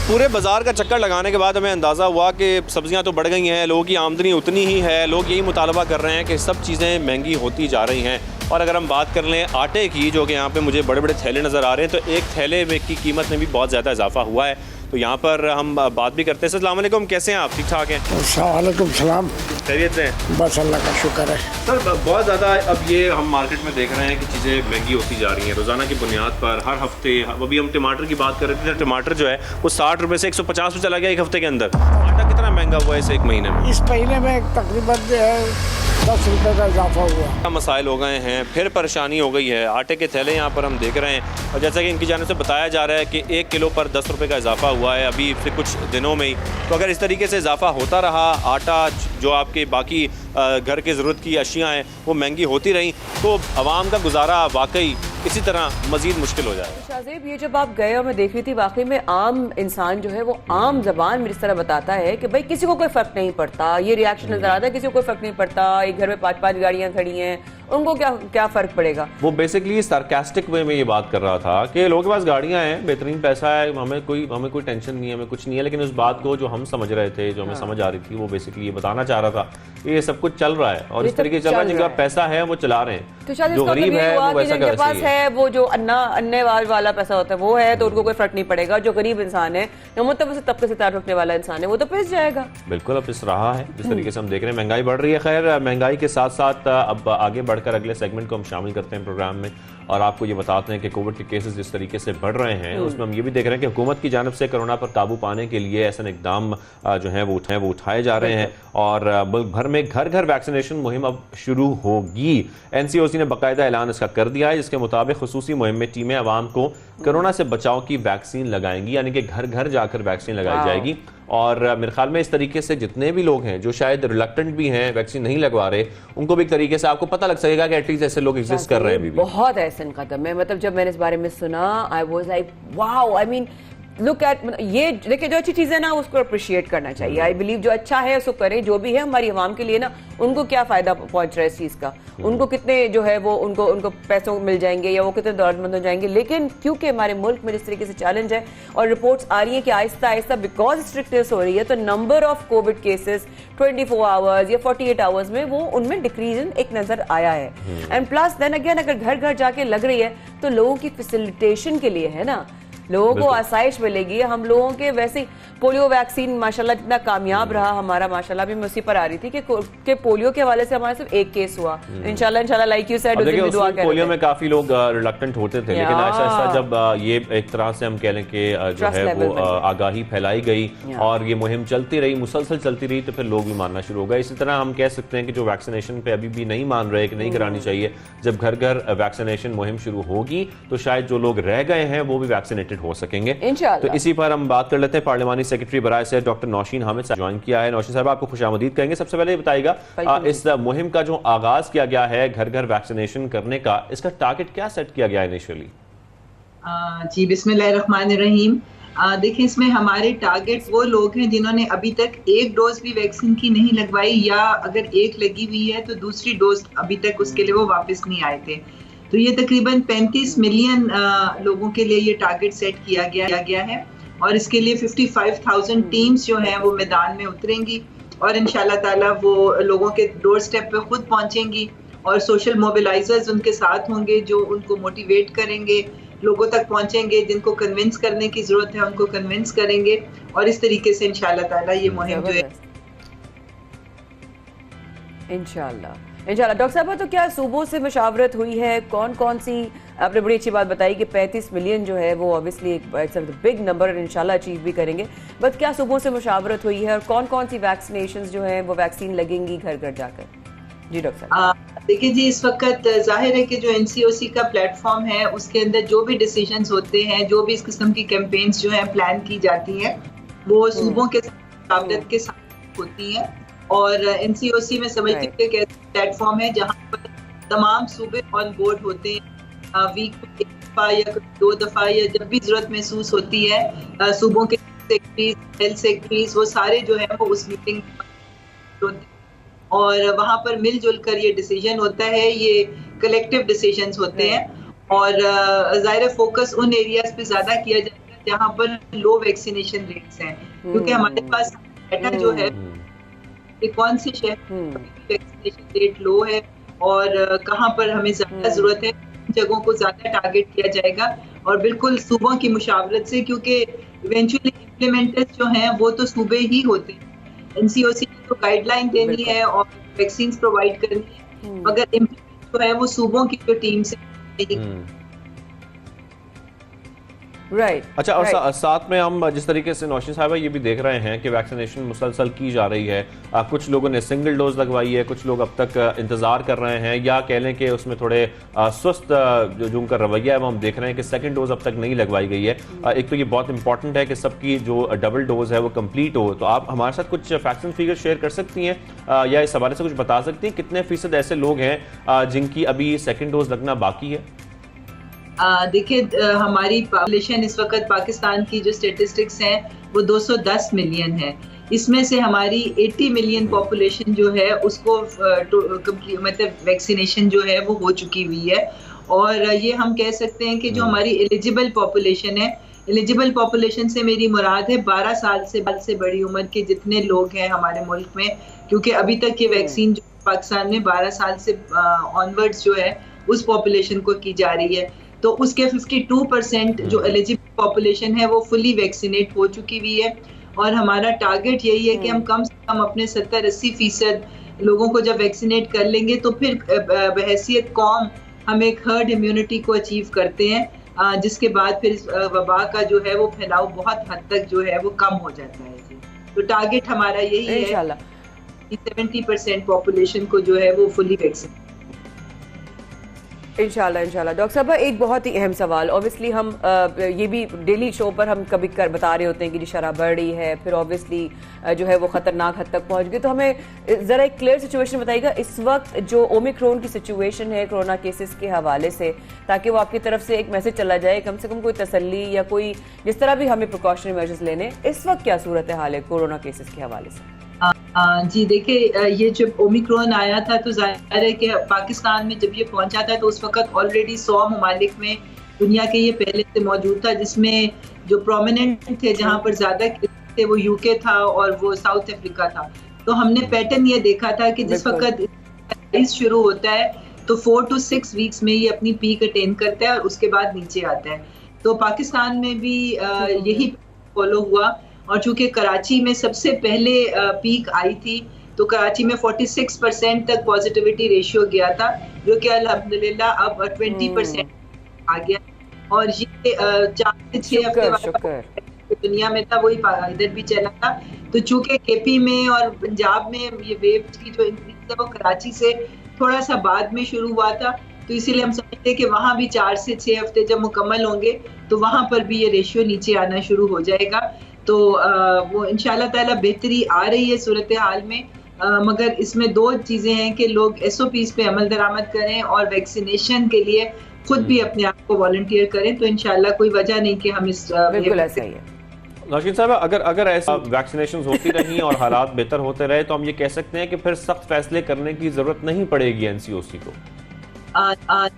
पूरे बाज़ार का चक्कर लगाने के बाद हमें अंदाज़ा हुआ कि सब्ज़ियां तो बढ़ गई हैं, लोगों की आमदनी उतनी ही है। लोग यही मुतालबा कर रहे हैं कि सब चीज़ें महंगी होती जा रही हैं। और अगर हम बात कर लें आटे की, जो कि यहाँ पे मुझे बड़े बड़े थैले नज़र आ रहे हैं, तो एक थैले में की कीमत में भी बहुत ज़्यादा इजाफा हुआ है। तो यहाँ पर हम बात भी करते हैं। अस्सलाम वालेकुम, कैसे हैं आप? ठीक ठाक हैं? वालेकुम सलाम। खैरियत से? बस अल्लाह का शुक्र है। सर, बहुत ज़्यादा अब ये हम मार्केट में देख रहे हैं कि चीज़ें महंगी होती जा रही हैं रोज़ाना की बुनियाद पर, हर हफ्ते। अभी हम टमाटर की बात कर रहे थे, टमाटर जो है वो 60 रुपये से 150 में चला गया 1 हफ्ते के अंदर। आटा कितना महंगा हुआ है इस 1 महीने में? इस महीने में तकरीबन जो है 10 रुपये का इजाफा हुआ। मसाइल हो गए हैं, फिर परेशानी हो गई है। आटे के थैले यहाँ पर हम देख रहे हैं और जैसा कि इनकी जानिब से बताया जा रहा है कि 1 किलो पर 10 रुपये का इजाफा हुआ है अभी से कुछ दिनों में ही। तो अगर इस तरीके से इजाफा होता रहा, आटा जो आपके बाकी घर की ज़रूरत की अशियाँ हैं वो महंगी होती रहीं, तो आवाम का गुजारा वाकई इसी तरह मज़ीद मुश्किल हो जाए। शाहज़ेब, ये जब आप गए और मैं देख रही थी, वाकई में आम इंसान जो है वो आम जबान में इस तरह बताता है कि भाई किसी को कोई फ़र्क नहीं पड़ता। ये रिएक्शन नज़र आता है, किसी को कोई फ़र्क नहीं पड़ता, एक घर में 5-5 गाड़ियाँ खड़ी हैं उनको क्या क्या फर्क पड़ेगा? वो बेसिकली सार्कास्टिक वे में ये बात कर रहा था कि लोगों के पास गाड़ियां हैं, बेहतरीन पैसा है, हमें कोई टेंशन नहीं है, हमें कुछ नहीं है, लेकिन उस बात को जो हम समझ रहे थे, जो हमें समझ आ रही थी, वो बेसिकली ये बताना चाह रहा था ये सब कुछ चल रहा है और इस तरीके से चल रहा है, जिनका पैसा है वो चला रहे हैं, तो शायद जो गरीब है वो वैसा जिनके पास है वो जो अन्य वाला पैसा होता है वो है, तो उनको कोई फर्क नहीं पड़ेगा। जो गरीब इंसान है या मतलब तबके से तार रखने वाला इंसान है वो तो पिस जाएगा। बिल्कुल, अब पिस रहा है जिस तरीके से हम देख रहे हैं। महंगाई बढ़ रही है। खैर, महंगाई के साथ साथ अब आगे बढ़कर अगले सेगमेंट को हम शामिल करते हैं प्रोग्राम में और आपको ये बताते हैं कि कोविड के केसेस जिस तरीके से बढ़ रहे हैं उसमें हम ये भी देख रहे हैं कि हुकूमत की जानिब से कोरोना पर काबू पाने के लिए ऐसे इकदाम जो है वो उठाए जा रहे हैं और मुल्क भर में घर घर वैक्सीनेशन मुहिम अब शुरू होगी। एनसीओसी ने बाकायदा ऐलान इसका कर दिया है, जिसके मुताबिक खुसूसी मुहिम में टीमें अवाम को कोरोना से बचाव की वैक्सीन लगाएंगी, यानी कि घर घर जाकर वैक्सीन लगाई जाएगी। और मेरे ख्याल में इस तरीके से जितने भी लोग हैं जो शायद रिलक्टेंट भी हैं, वैक्सीन नहीं लगवा रहे, उनको भी एक तरीके से आपको पता लग सकेगा कि एटलीस्ट ऐसे लोग एग्जिस्ट कर रहे हैं। भी बहुत ऐसा कदम है, मतलब जब मैंने इस बारे में सुना I was like wow, I mean look at, ये देखिए जो अच्छी चीज़ है ना उसको अप्रिशिएट करना चाहिए। आई बिलीव जो अच्छा है उसको करें, जो भी है हमारी आवाम के लिए ना, उनको क्या फ़ायदा पहुंच रहा है इस चीज़ का, उनको कितने जो है वो उनको पैसों मिल जाएंगे या वो कितने दौलतमंद हो जाएंगे। लेकिन क्योंकि हमारे मुल्क में जिस तरीके से चैलेंज है और रिपोर्ट्स आ रही हैं कि आहिस्ता आहिस्ता बिकॉज स्ट्रिक्टनेस हो रही है तो number of Covid cases 24 hours या 48 आवर्स में वो उनमें डिक्रीज एक नज़र आया है। एंड प्लस देन अगेन अगर घर घर जाके लग रही है तो लोगों की फैसिलिटेशन के लिए है ना, लोगों को आसाइश मिलेगी। हम लोगों के वैसे पोलियो वैक्सीन माशाल्लाह इतना कामयाब रहा हमारा, माशाल्लाह भी मैं उसी पर आ रही थी कि पोलियो के हवाले से हमारा सिर्फ एक केस हुआ। इंशाल्लाह लाइक यू सेड पोलियो में काफी लोग रिलक्टेंट होते थे, लेकिन ऐसा ऐसा जब ये एक तरह से हम कह लें कि जो है वो आगाही फैलाई गई और ये मुहिम चलती रही, मुसलसल चलती रही, तो फिर लोग भी मानना शुरू हो गए। इसी तरह हम कह सकते हैं कि जो वैक्सीनेशन पे अभी भी नहीं मान रहे कि नहीं करानी चाहिए, जब घर घर वैक्सीनेशन मुहिम शुरू होगी तो शायद जो लोग रह गए हैं वो भी वैक्सीनेटेड हो सकेंगे। तो इसी पर हम बात कर लेते हैं। पार्लिमानी सेक्रेटरी बराए से डॉक्टर नौशीन हामिद साहब ज्वाइन किया है। नौशीन साहब, आपको खुशामदीद कहेंगे। सबसे पहले बताइएगा इस मुहिम का जो आगाज किया गया है घर घर वैक्सीनेशन करने का, इसका टारगेट क्या सेट किया गया इनिशियली? जी बिस्मिल्लाहिर्रहमानिर्रहीम। देखिए, इसमें हमारे टारगेट वो लोग हैं जिन्होंने अभी तक एक डोज भी वैक्सीन की नहीं लगवाई या अगर एक लगी हुई है तो दूसरी डोज अभी तक उसके लिए वो वापस नहीं आए थे। तो ये तकरीबन 35 मिलियन लोगों के लिए ये टारगेट सेट किया गया है और इसके लिए 55,000 टीम्स जो हैं वो मैदान में उतरेंगी और इंशाल्लाह ताला वो लोगों के डोर स्टेप पे खुद पहुंचेंगी और सोशल मोबिलाइजर्स उनके साथ होंगे जो उनको मोटिवेट करेंगे, लोगों तक पहुंचेंगे, जिनको कन्विंस करने की जरूरत है उनको कन्विंस करेंगे और इस तरीके से इंशाल्लाह ताला ये मुहिम जो है इंशाल्लाह। डॉक्टर साहब, तो क्या सूबों से मशावरत हुई है? कौन कौन सी, आपने बड़ी अच्छी बात बताई कि 35 मिलियन जो है वो ऑब्वियसली एक बिग नंबर इंशाल्लाह अचीव भी करेंगे, बट क्या सूबों से मशावरत हुई है और कौन कौन सी वैक्सीनेशंस जो है वो वैक्सीन लगेंगी घर घर जाकर? जी डॉक्टर साहब। देखिए जी, इस वक्त जाहिर है कि जो एनसीओसी का प्लेटफॉर्म है उसके अंदर जो भी डिसीजंस होते हैं, जो भी इस किस्म की कैंपेन्स जो है प्लान की जाती हैं वो सूबों के साथ के साथ होती हैं और एनसीओसी में समझते हैं कि एक प्लेटफॉर्म है जहां पर तमाम सूबे ऑन बोर्ड होते हैं। वीक में एक दफा या 2 दफा या जब भी जरूरत महसूस होती है सूबों के सेक्रेटरीज, हेल्थ सेक्रेटरीज, वो सारे जो है वो उस मीटिंग होते हैं और वहाँ पर मिलजुल कर ये डिसीजन होता है, ये कलेक्टिव डिसीजंस होते हैं और ज़ाहिर फोकस उन एरियाज पे ज़्यादा किया जाता है जहाँ पर लो वैक्सीनेशन रेट्स हैं, क्योंकि हमारे पास डाटा जो है कौन से शहर वैक्सीनेशन रेट लो है और कहाँ पर हमें ज्यादा जरूरत है, जगहों को ज्यादा टारगेट किया जाएगा और बिल्कुल सूबों की मुशावरत से, क्योंकि इवेंचुअली इम्प्लीमेंटर्स जो हैं वो तो सूबे ही होते हैं। एनसीओसी ने तो गाइडलाइन देनी है और वैक्सीन प्रोवाइड करनी है, मगर इम्प्लीमेंट जो है वो सूबों की जो टीम से राइट। अच्छा, और साथ में हम जिस तरीके से नौशीन साहब ये भी देख रहे हैं कि वैक्सीनेशन मुसलसल की जा रही है, कुछ लोगों ने सिंगल डोज लगवाई है, कुछ लोग अब तक इंतजार कर रहे हैं या कह लें कि उसमें थोड़े सुस्त जो उनका रवैया है वो हम देख रहे हैं कि सेकंड डोज अब तक नहीं लगवाई गई है। एक तो ये बहुत इंपॉर्टेंट है कि सबकी जो डबल डोज है वो कंप्लीट हो, तो आप हमारे साथ कुछ फैक्ट्स एंड फिगर शेयर कर सकती हैं या इस हवाले से कुछ बता सकती हैं कितने फीसद ऐसे लोग हैं जिनकी अभी सेकंड डोज लगना बाकी है? देखिए, हमारी पॉपुलेशन इस वक्त पाकिस्तान की जो स्टेटिस्टिक्स हैं वो 210 मिलियन है, इसमें से हमारी 80 मिलियन पॉपुलेशन जो है उसको मतलब वैक्सीनेशन जो है वो हो चुकी हुई है। और ये हम कह सकते हैं कि जो हमारी एलिजिबल पॉपुलेशन है, एलिजिबल पॉपुलेशन से मेरी मुराद है 12 साल से बड़ी उम्र के जितने लोग हैं हमारे मुल्क में, क्योंकि अभी तक ये वैक्सीन जो पाकिस्तान में 12 साल से ऑनवर्ड्स जो है उस पॉपुलेशन को की जा रही है। तो उसके 52% जो एलिजिबल पॉपुलेशन है वो फुली वैक्सीनेट हो चुकी हुई है। और हमारा टारगेट यही है कि हम कम से कम अपने 70-80% लोगों को जब वैक्सीनेट कर लेंगे तो फिर बहैसियत कौम हम एक हर्ड इम्यूनिटी को अचीव करते हैं, जिसके बाद फिर इस वबा का जो है वो फैलाव बहुत हद तक जो है वो कम हो जाता है। तो टारगेट हमारा यही है कि 70% पॉपुलेशन को जो है वो फुली वैक्सीन। इंशाल्लाह इंशाल्लाह। डॉक्टर साहब, एक बहुत ही अहम सवाल, ऑब्वियसली हम ये भी डेली शो पर हम कभी बता रहे होते हैं कि जी शरह बढ़ रही है, फिर ऑब्वियसली जो है वो ख़तरनाक हद तक पहुंच गई। तो हमें ज़रा एक क्लियर सिचुएशन बताइएगा इस वक्त जो ओमिक्रॉन की सिचुएशन है कोरोना केसेस के हवाले से, ताकि वो आपकी तरफ से एक मैसेज चला जाए, कम से कम कोई तसल्ली या कोई जिस तरह भी हमें प्रिकॉशनरी मेजर्स लेने, इस वक्त क्या सूरत हाल है कोरोना केसेस के हवाले से? जी देखिए, ये जब ओमिक्रॉन आया था तो जाहिर है कि पाकिस्तान में जब ये पहुंचा था तो उस वक्त ऑलरेडी 100 ममालिक में दुनिया के ये पहले से मौजूद था, जिसमें जो प्रोमिनेंट थे जहां पर ज्यादा थे वो यूके था और वो साउथ अफ्रीका था। तो हमने पैटर्न ये देखा था कि जिस वक्त शुरू होता है तो 4 to 6 वीक्स में ये अपनी पीक अटेन करता है और उसके बाद नीचे आता है। तो पाकिस्तान में भी यही फॉलो हुआ। और चूंकि कराची में सबसे पहले पीक आई थी तो कराची में 46% तक पॉजिटिविटी रेशियो गया था, जो कि अल्हम्दुलिल्लाह अब 20% आ गया। और ये 4 से 6 हफ्ते बाद दुनिया में था, वही इधर भी चला था। तो चूंकि केपी में और पंजाब में ये वेव की जो इंक्रीज है वो कराची से थोड़ा सा बाद में शुरू हुआ था, तो इसीलिए हम समझते हैं कि वहाँ भी 4 से 6 हफ्ते जब मुकम्मल होंगे तो वहाँ पर भी ये रेशियो नीचे आना शुरू हो जाएगा। तो वो इंशाल्लाह ताला बेहतरी आ रही है सूरत हाल में, मगर इसमें 2 चीज़ें हैं कि लोग SOPs पे अमल दरामद करें और वैक्सीनेशन के लिए खुद भी अपने आप को वॉलंटियर करें। तो इंशाल्लाह कोई वजह नहीं कि हम इस बिल्कुल ऐसा ही है। नाशिद साहब, अगर ऐसा वैक्सीनेशन होती रही और हालात बेहतर होते रहे तो हम ये कह सकते हैं कि फिर सख्त फैसले करने की जरूरत नहीं पड़ेगी NCOC को?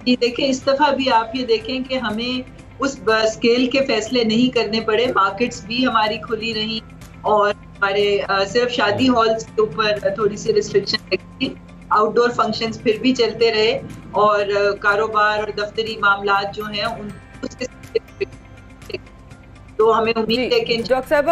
जी देखिए, इस दफा भी आप ये देखें कि हमें उस स्केल के फैसले नहीं करने पड़े। मार्केट्स भी हमारी खुली रही और हमारे सिर्फ शादी हॉल्स के ऊपर थोड़ी सी रिस्ट्रिक्शन रखी, आउटडोर फंक्शंस फिर भी चलते रहे और कारोबार और दफ्तरी मामलात जो हैं उन तो हमें उम्मीद है कि डॉक्टर साहब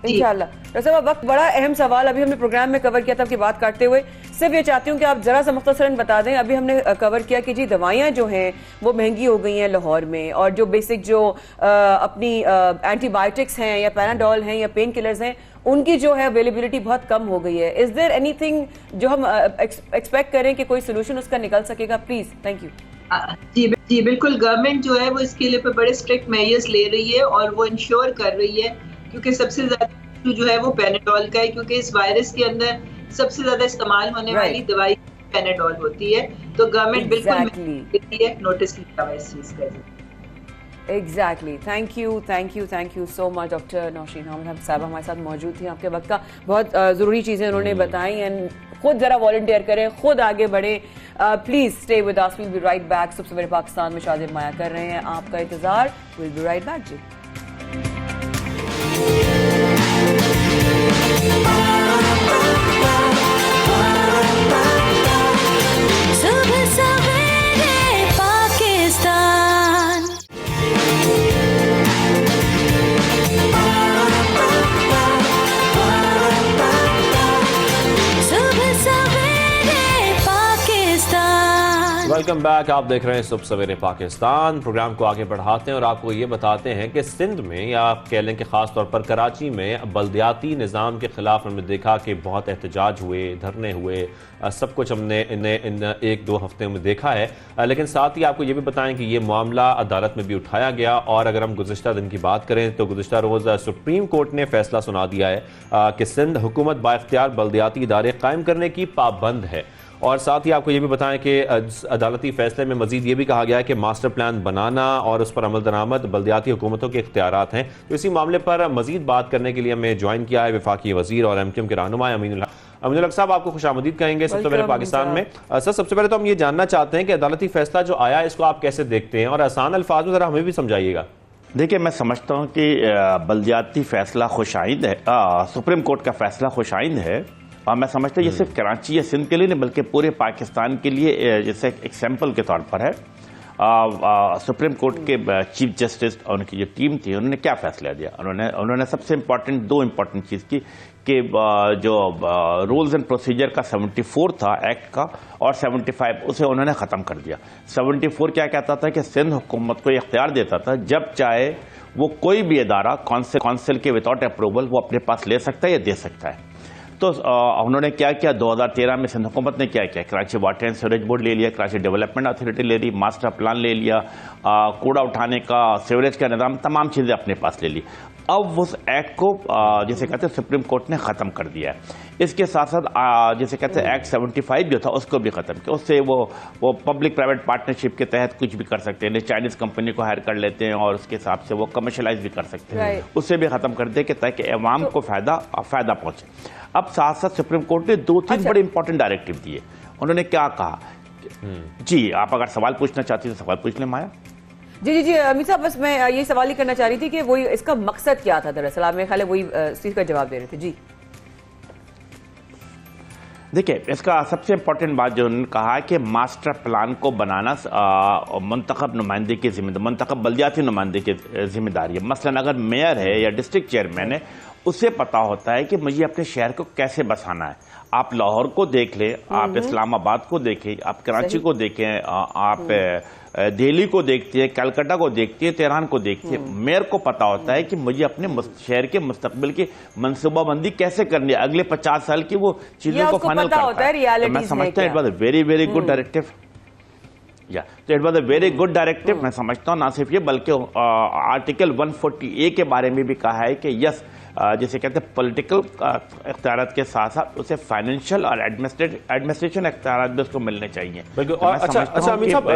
इंशाल्लाह। डॉक्टर साहब, वक्त बड़ा अहम सवाल अभी हमने प्रोग्राम में कवर किया था आपकी बात काटते हुए, सिर्फ ये चाहती हूँ कि आप जरा सा मुख्तसरन बता दें। अभी हमने कवर किया कि जी दवाइयाँ जो हैं वो महंगी हो गई हैं लाहौर में, और जो बेसिक जो अपनी एंटीबायोटिक्स हैं या पैनाडोल हैं या पेन किलर्स हैं उनकी जो है अवेलेबिलिटी बहुत कम हो गई है। इज देयर एनीथिंग जो हम एक्सपेक्ट करें कि कोई सोल्यूशन उसका निकल सकेगा? Please, thank you. जी बिल्कुल, गवर्नमेंट जो है वो इसके लिए बड़े स्ट्रिक्ट मेजर्स ले रही है और वो इंश्योर कर रही है, क्योंकि सबसे ज्यादा जो है वो पैनाडोल का है, क्योंकि इस वायरस के अंदर सबसे ज्यादा इस्तेमाल होने वाली दवाई पैनाडोल होती है। तो गवर्नमेंट बिल्कुल नोटिस लिया हुआ इस चीज का। Exactly, thank you so much doctor Nausheen Ahmed साहब हमारे साथ मौजूद थी। आपके वक्त का बहुत ज़रूरी चीज़ें उन्होंने बताई, एंड खुद ज़रा वॉलंटियर करें, खुद आगे बढ़े। Please stay with us, will be right back. सुबह सवेरे पाकिस्तान में शादिर माया कर रहे हैं आपका इंतज़ार। विल बी राइट बैक जी। Welcome back. आप देख रहे हैं सुबह सवेरे पाकिस्तान। प्रोग्राम को आगे बढ़ाते हैं और आपको ये बताते हैं कि सिंध में, या आप कह लें कि ख़ास तौर पर कराची में बल्दियाती निज़ाम के ख़िलाफ़ हमने देखा कि बहुत एहतजाज हुए, धरने हुए, सब कुछ हमने इन 1-2 हफ्ते में देखा है। लेकिन साथ ही आपको ये भी बताएं कि ये मामला अदालत में भी उठाया गया, और अगर हम गुज़िश्ता दिन की बात करें तो गुज़िश्ता रोज़ सुप्रीम कोर्ट ने फैसला सुना दिया है कि सिंध हुकूमत बाइख्तियार बल्दियाती इदारे कायम करने की पाबंद है। और साथ ही आपको ये भी बताएं कि अदालती फैसले में मजीद ये भी कहा गया है कि मास्टर प्लान बनाना और उस पर अमल दरामद बल्दियाती हुकूमतों के इख्तियारात हैं। तो इसी मामले पर मजीद बात करने के लिए हमें ज्वाइन किया है वफाकी वजीर और MQM के रहनुमा अमीनुल हक साहब। आपको खुशामदीद कहेंगे सबसे पहले पाकिस्तान में। सर, सबसे पहले तो हम ये जानना चाहते हैं कि अदालती फैसला जो आया इसको आप कैसे देखते हैं, और आसान अल्फाज में जरा हमें भी समझाइएगा। देखिए, मैं समझता हूँ कि बल्दियाती फैसला खुशाइंद है, सुप्रीम कोर्ट का फैसला खुशाइंद है। और मैं समझता हूँ ये सिर्फ कराची या सिंध के लिए नहीं बल्कि पूरे पाकिस्तान के लिए जैसे एक सैंपल के तौर पर है। सुप्रीम कोर्ट के चीफ जस्टिस और उनकी जो टीम थी उन्होंने क्या फैसला दिया। उन्होंने सबसे दो इम्पोर्टेंट चीज़ की कि जो रूल्स एंड प्रोसीजर का 74 था एक्ट का और 75 उसे उन्होंने ख़त्म कर दिया। 74 क्या कहता था कि सिंध हुकूमत को इख्तियार देता था जब चाहे वो कोई भी इदारा काउंसिल के विदाउट अप्रूवल वो अपने पास ले सकता है या दे सकता है। तो उन्होंने क्या किया, 2013 में सिंध हुकूमत ने क्या किया, Karachi water and sewerage board ले लिया, कराची डेवलपमेंट अथॉरिटी ले ली, मास्टर प्लान ले लिया, कूड़ा उठाने का, सीवरेज का निज़ाम, तमाम चीज़ें अपने पास ले ली। अब उस एक्ट को जिसे कहते हैं सुप्रीम कोर्ट ने ख़त्म कर दिया है। इसके साथ साथ जिसे कहते हैं एक्ट 75 जो था उसको भी ख़त्म किया। उससे वो पब्लिक प्राइवेट पार्टनरशिप के तहत कुछ भी कर सकते हैं, चाइनीज़ कंपनी को हायर कर लेते हैं और उसके हिसाब से वो कमर्शलाइज भी कर सकते हैं, उससे भी ख़त्म कर दे कि ताकि अवाम को फ़ायदा पहुँचे। अब साथ साथ सुप्रीम कोर्ट ने 2-3 बड़े इंपॉर्टेंट डायरेक्टिव दिए। उन्होंने क्या कहा, जी आप अगर सवाल पूछना चाहती तो सवाल पूछ लें माया। जी अमित साहब, बस मैं ये सवाल ही करना चाह रही थी कि वो इसका मकसद क्या था। दरअसल आप मेरे ख्याल है वही इस चीज़ का जवाब दे रहे थे। जी देखिए, इसका सबसे इंपॉर्टेंट बात जो उन्होंने कहा कि मास्टर प्लान को बनाना मुंतखब नुमाइंदे की जिम्मेदारी, मुंतखब बल्दियाती नुमाइंदे की जिम्मेदारी है। मसलन अगर मेयर है या डिस्ट्रिक्ट चेयरमैन है, उसे पता होता है कि मुझे अपने शहर को कैसे बसाना है। आप लाहौर को देख लें, आप इस्लामाबाद को देखें, आप कराची को देखें, आप दिल्ली को देखते हैं, कलकत्ता को देखते हैं, तेहरान को देखते हैं। मेयर को पता होता है कि मुझे अपने शहर के मुस्तकबिल की मनसूबाबंदी कैसे करनी है, अगले 50 साल की वो चीजों को फाइनल करता है। तो मैं समझता हूँ it was a very good directive. तो it was a very good directive. मैं समझता हूँ ना सिर्फ ये बल्कि आर्टिकल 140A के बारे में भी कहा है कि यस जिसे कहते हैं पॉलिटिकल इख्तियारात के साथ साथ उसे फाइनेंशियल और एडमिनिस्ट्रेशन इख्तियारात भी उसको मिलने चाहिए। अच्छा अमीर साहब,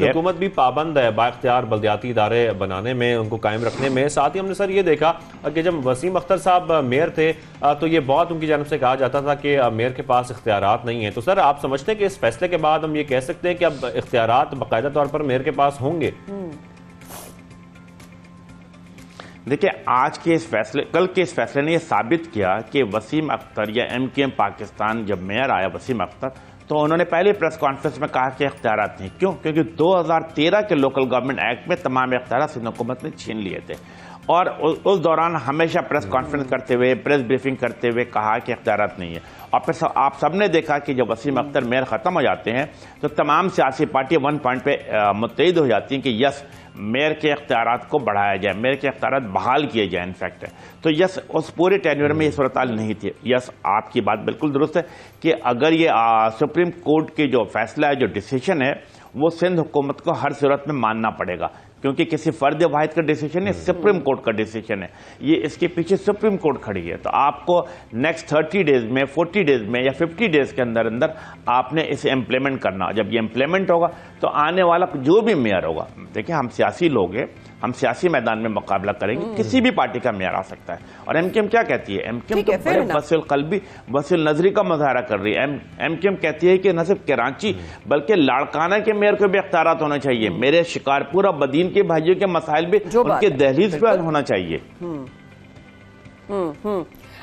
हुकूमत भी पाबंद है बाइख्तियार बल्दियाती इदारे बनाने में, उनको कायम रखने में। साथ ही हमने सर ये देखा कि जब वसीम अख्तर साहब मेयर थे तो ये बहुत उनकी जानब से कहा जाता था कि मेयर के पास इख्तियारात नहीं है। तो सर आप समझते हैं कि इस फैसले के बाद हम ये कह सकते हैं कि अब इख्तियारात बाकायदा तौर पर मेयर के पास होंगे? देखिए, कल के इस फैसले ने यह साबित किया कि वसीम अख्तर या MQM पाकिस्तान जब मेयर आया वसीम अख्तर, तो उन्होंने पहले प्रेस कॉन्फ्रेंस में कहा कि इख्तियारात नहीं। क्यों? क्योंकि 2013 के लोकल गवर्नमेंट एक्ट में तमाम इख्तियारात सिंध हुकूमत ने छीन लिए थे और उस दौरान हमेशा प्रेस कॉन्फ्रेंस करते हुए, प्रेस ब्रीफिंग करते हुए कहा कि इख्तियारात नहीं है। और फिर आप सबने देखा कि जब वसीम अख्तर मेयर ख़त्म हो जाते हैं तो तमाम सियासी पार्टियाँ वन पॉइंट पे मुत्तहिद हो जाती हैं कि यस मेयर के इख्तियारात को बढ़ाया जाए, मेयर के इख्तियारात बहाल किए जाए। इनफैक्ट तो यस उस पूरे टेन्योर में ये सूरत हाल नहीं थी। यस आपकी बात बिल्कुल दुरुस्त है कि अगर ये सुप्रीम कोर्ट की जो फैसला है, जो डिसीजन है, वो सिंध हुकूमत को हर सूरत में मानना पड़ेगा क्योंकि किसी फर्द वाहिद का डिसीजन है, सुप्रीम कोर्ट का डिसीजन है। ये इसके पीछे सुप्रीम कोर्ट खड़ी है। तो आपको नेक्स्ट 30 डेज में, 40 डेज में या 50 डेज के अंदर अंदर आपने इसे इम्प्लीमेंट करना। जब ये इम्प्लीमेंट होगा तो आने वाला जो भी मेयर होगा, देखिए हम सियासी लोग हैं, हम सियासी मैदान में मुकाबला करेंगे, किसी भी पार्टी का मेयर आ सकता है। और MQM क्या कहती है? MQM तो बड़े वसील क़ल्बी, वसील नजरी का मुजाहरा कर रही है। MQM कहती है कि न सिर्फ कराची बल्कि लाड़काना के मेयर को भी इख्तियारात होना चाहिए। मेरे शिकारपुर और बदीन के भाइयों के मसाइल भी उनके दहलीज पे होना चाहिए।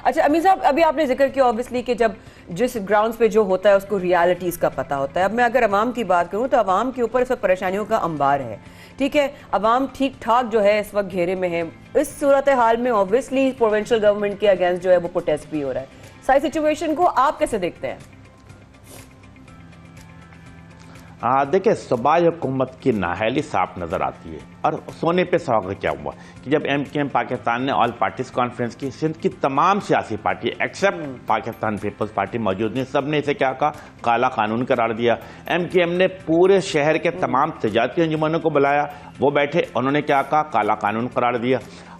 अच्छा अमीर साहब, अभी आपने जिक्र किया ऑब्वियसली कि जब जिस ग्राउंड्स पे जो होता है उसको रियलिटीज का पता होता है। अब मैं अगर अवाम की बात करूं तो अवाम के ऊपर इस वक्त परेशानियों का अंबार है। ठीक है, अवाम ठीक ठाक जो है इस वक्त घेरे में है। इस सूरत हाल में ऑब्वियसली प्रोविंशियल गवर्नमेंट के अगेंस्ट जो है वो प्रोटेस्ट भी हो रहा है। सारी सिचुएशन को आप कैसे देखते हैं? देखिए, सूबाई हुकूमत की नाअहली साफ नज़र आती है। और सोने पे सुहागा क्या हुआ कि जब MQM पाकिस्तान ने ऑल पार्टीज कॉन्फ्रेंस की, सिंध की तमाम सियासी पार्टी एक्सेप्ट पाकिस्तान पीपल्स पार्टी मौजूद नहीं, सब ने इसे क्या कहा? काला कानून करार दिया। MQM ने पूरे शहर के तमाम तजारती अंजुमनों को बुलाया, वो बैठे, उन्होंने क्या कहा? काला कानून करार दिया।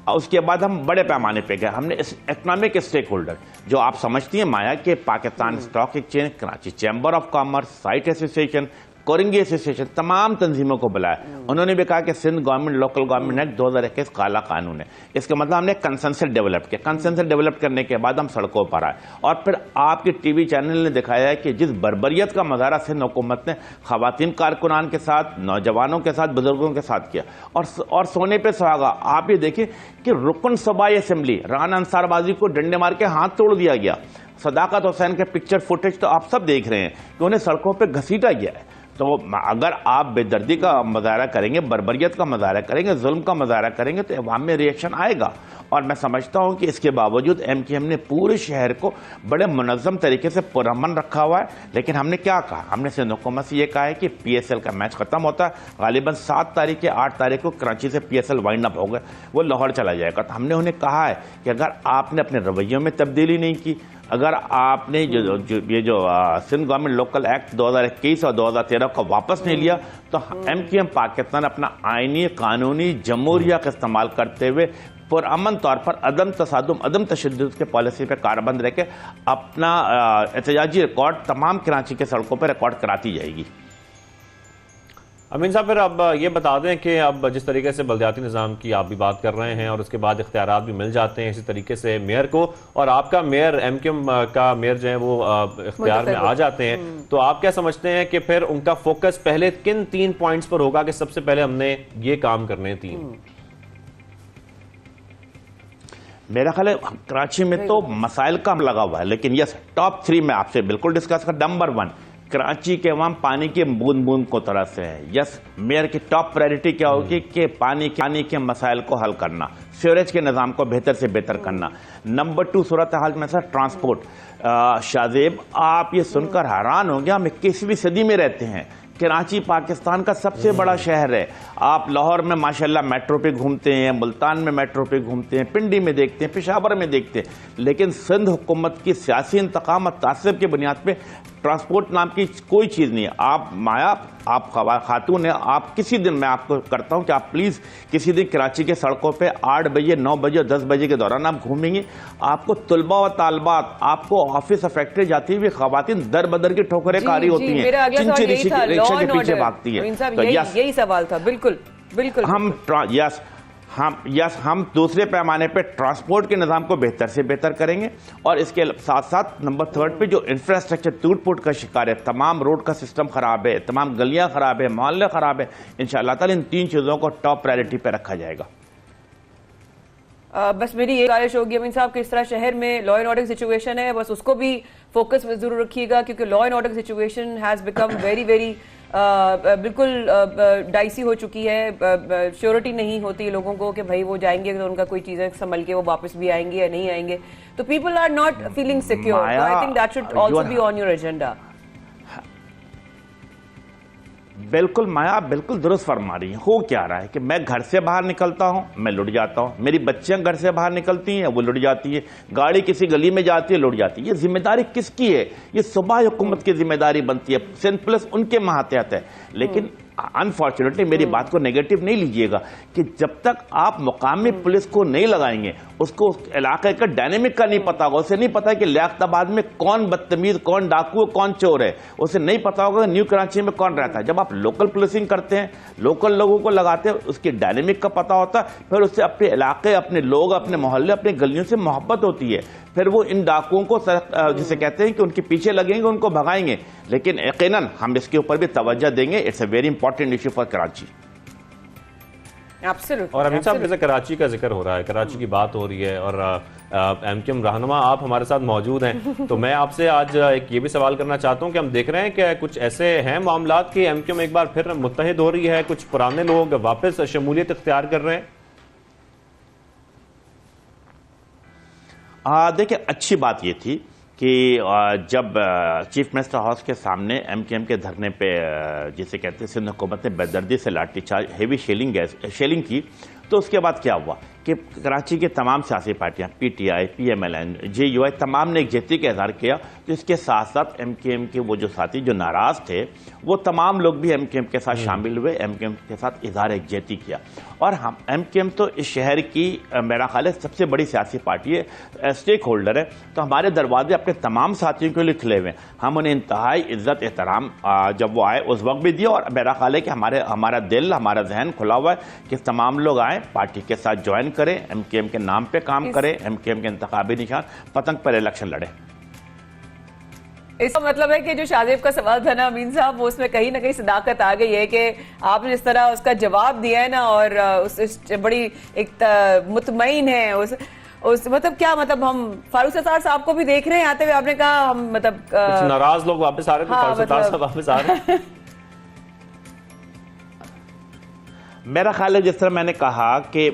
उसके बाद हम बड़े पैमाने पे गए, हमने इकोनॉमिक स्टेक होल्डर जो आप समझती हैं माया के Pakistan stock exchange, Karachi chamber of commerce, SITE association, Korangi association, तमाम तंजीमों को बुलाया। उन्होंने भी कहा कि Sindh government local government act 2021 काला कानून है। इसका मतलब हमने कंसेंसस डेवलप किया। कंसेंसस डेवलप करने के बाद हम सड़कों पर आए और फिर आपके टीवी चैनल ने दिखाया है कि जिस बर्बरियत का मुजाहरा सिंध हुकूमत ने खवातीन कारकुनान के साथ, नौजवानों के साथ, बुजुर्गों के साथ किया और सोने पे सुहागा। आप ये देखिए कि रुकन सूबाई असेंबली राना अंसारबाजी को डंडे मार के हाथ तोड़ दिया गया। सदाकत हुसैन के पिक्चर फुटेज तो आप सब देख रहे हैं कि उन्हें सड़कों पर घसीटा गया है। तो अगर आप बेदर्दी का मुजाहरा करेंगे, बर्बरियत का मुजाहरा करेंगे, जुल्म का मुजाहरा करेंगे तो अवाम में रिएक्शन आएगा। और मैं समझता हूं कि इसके बावजूद MKM ने पूरे शहर को बड़े मुनज़्ज़म तरीके से पुरअमन रखा हुआ है। लेकिन हमने क्या कहा, हमने सिंध हुकूमत से ये कहा है कि PSL का मैच खत्म होता है, गालिबन 7 तारीख या 8 तारीख को कराची से PSL वाइंड अप होगा, वो लाहौर चला जाएगा। तो हमने उन्हें कहा है कि अगर आपने अपने रवैयों में तब्दीली नहीं की, अगर आपने ये जो सिंध गवर्नमेंट लोकल एक्ट 2021 और 2013 को वापस नहीं लिया तो MKM पाकिस्तान अपना आईनी कानूनी जमहूरिया का इस्तेमाल करते हुए पुरअमन तौर पर अदम तसादुम, अदम तशद्दुद के पॉलिसी पे कारबंद रह के अपना एहतजाजी रिकॉर्ड तमाम कराची के सड़कों पर रिकॉर्ड कराती जाएगी। अमीन साहब, फिर अब ये बता दें कि अब जिस तरीके से बलदियाती निज़ाम की आप भी बात कर रहे हैं और उसके बाद इख्तियारात भी मिल जाते हैं इसी तरीके से मेयर को, और आपका मेयर MKM का मेयर जो है वो इख्तियार में आ जाते हैं, तो आप क्या समझते हैं कि फिर उनका फोकस पहले किन 3 पॉइंट्स पर होगा कि सबसे पहले हमने ये काम करने हैं? 3 मेरा ख्याल है कराची में तो मसाइल कम लगा हुआ है, लेकिन यस टॉप 3 में आपसे बिल्कुल डिस्कस कर। नंबर 1, कराची के अवाम पानी के बूंद बूंद को तरस है। यस, मेयर की टॉप प्रायोरिटी क्या होगी कि पानी के मसाइल को हल करना, सीवरेज के निज़ाम को बेहतर से बेहतर करना। नंबर 2, सूरत हाल में सर ट्रांसपोर्ट। शाहजेब, आप ये सुनकर हैरान होंगे, हम 21वीं सदी में रहते हैं। कराची पाकिस्तान का सबसे बड़ा शहर है। आप लाहौर में माशाल्लाह मेट्रो पे घूमते हैं, मुल्तान में मेट्रो पे घूमते हैं, पिंडी में देखते हैं, पेशावर में देखते हैं, लेकिन सिंध हुकूमत की सियासी इंतकाम और तासब की बुनियाद पे ट्रांसपोर्ट नाम की कोई चीज़ नहीं है। आप माया, आप खातून है, आप किसी दिन, मैं आपको करता हूं कि आप प्लीज़ किसी दिन कराची के सड़कों पे 8 बजे, 9 बजे और 10 बजे के दौरान आप घूमेंगे, आपको तुलबा व तालबात, आपको ऑफिस और फैक्ट्री जाती हुई खवातीन दर बदर की ठोकरें कारी होती हैं, चिंची रिक्शा के पीछे भागती है। तो यही सवाल था। बिल्कुल बिल्कुल हम दूसरे पैमाने पे ट्रांसपोर्ट के निज़ाम को बेहतर से बेहतर करेंगे और इसके साथ साथ नंबर 3 पे जो इंफ्रास्ट्रक्चर टूट फूट का शिकार है, तमाम रोड का सिस्टम खराब है, तमाम गलियां खराब है, मोहल्ले खराब है, इंशाअल्लाह ताला इन 3 चीज़ों को टॉप प्रायोरिटी पे रखा जाएगा। बस मेरी ये गुजारिश होगी अमीन साहब कि इस तरह शहर में लॉ एंड ऑर्डर सिचुएशन है, बस उसको भी फोकस में जरूर रखिएगा, क्योंकि law and order situation has become very बिल्कुल डाइसी हो चुकी है। श्योरिटी नहीं होती लोगों को कि भाई वो जाएंगे तो उनका कोई चीज़ें संभल के वो वापस भी आएंगे या नहीं आएंगे, तो people are not feeling secure. I think that should also be on your agenda. बिल्कुल माया, बिल्कुल दुरुस्त फरमा रही है। हो क्या रहा है कि मैं घर से बाहर निकलता हूं, मैं लुट जाता हूं, मेरी बच्चियां घर से बाहर निकलती हैं, वो लुट जाती है, गाड़ी किसी गली में जाती है, लुट जाती है। ये जिम्मेदारी किसकी है? ये सूबाई हुकूमत की जिम्मेदारी बनती है, सिंध पुलिस उनके मातहत है। लेकिन अनफॉर्चुनेटली मेरी बात को नेगेटिव नहीं लीजिएगा कि जब तक आप मुकामी पुलिस को नहीं लगाएंगे, उसको उस इलाके का डायनेमिक का नहीं पता होगा, उसे नहीं पता है कि लियाकताबाद में कौन बदतमीज, कौन डाकू, कौन चोर है, उसे नहीं पता होगा न्यू कराची में कौन रहता है। जब आप लोकल पुलिसिंग करते हैं, लोकल लोगों को लगाते हैं, उसकी डायनेमिक का पता होता है, फिर उससे अपने इलाके, अपने लोग, अपने मोहल्ले, अपनी गलियों से मोहब्बत होती है, फिर वो इन डाकुओं को जिसे कहते हैं कि उनके पीछे लगेंगे, उनको भगाएंगे। लेकिन यकीनन हम इसके ऊपर भी तवज्जो देंगे। It's a very important issue for Karachi. और अमीन साहब, जैसे कराची का जिक्र हो रहा है, कराची की बात हो रही है और MKM रहनुमा आप हमारे साथ मौजूद हैं, तो मैं आपसे आज एक ये भी सवाल करना चाहता हूं कि हम देख रहे हैं कि कुछ ऐसे हैं मामलात कि MKM एक बार फिर मुत्तहिद हो रही है, कुछ पुराने लोग वापस शमूलियत इख्तियार कर रहे हैं। देखिए, अच्छी बात ये थी कि जब चीफ मिनिस्टर हाउस के सामने MKM के धरने पे जिसे कहते हैं सिंध हुकूमत ने बेदर्दी से लाठीचार्ज, हेवी शेलिंग की, तो उसके बाद क्या हुआ कि कराची के तमाम सियासी पार्टियां, PTI, PMLN, JUI, तमाम ने एक जेती का इजहार किया। तो इसके साथ साथ MKM के वो जो साथी जो नाराज़ थे वो तमाम लोग भी MKM के साथ शामिल हुए, MKM के साथ इज़हार यकजहती किया। और हम MKM तो इस शहर की मेरा ख्याल है सबसे बड़ी सियासी पार्टी है, स्टेक होल्डर है, तो हमारे दरवाजे अपने तमाम साथियों के लिए खुले हुए हैं। हम उन्हें इंतहाई इज्जत एहतराम जब वो आए उस वक्त भी दिया, और मेरा ख्याल है कि हमारा दिल, हमारा जहन खुला हुआ है कि तमाम लोग आएँ, पार्टी के साथ ज्वाइन करें, MKM के नाम पर काम करें, MKM के इंतखाबी निशान पतंग पर इलेक्शन लड़ें। इसका मतलब है कि जो शाहजेब का सवाल था ना अमीन साहब, वो उसमें कहीं ना कहीं सदाकत आ गई है कि आपने जिस तरह उसका जवाब दिया है ना, और उस बड़ी एक मुतमईन है उस मतलब क्या मतलब हम फारूक सत्तार साहब को भी देख रहे हैं आते हुए, आपने कहा हम मतलब कुछ नाराज लोग वापस आ रहे थे, फारूक सत्तार साहब वापस आ रहे हैं। मेरा ख्याल है जिस तरह मैंने कहा कि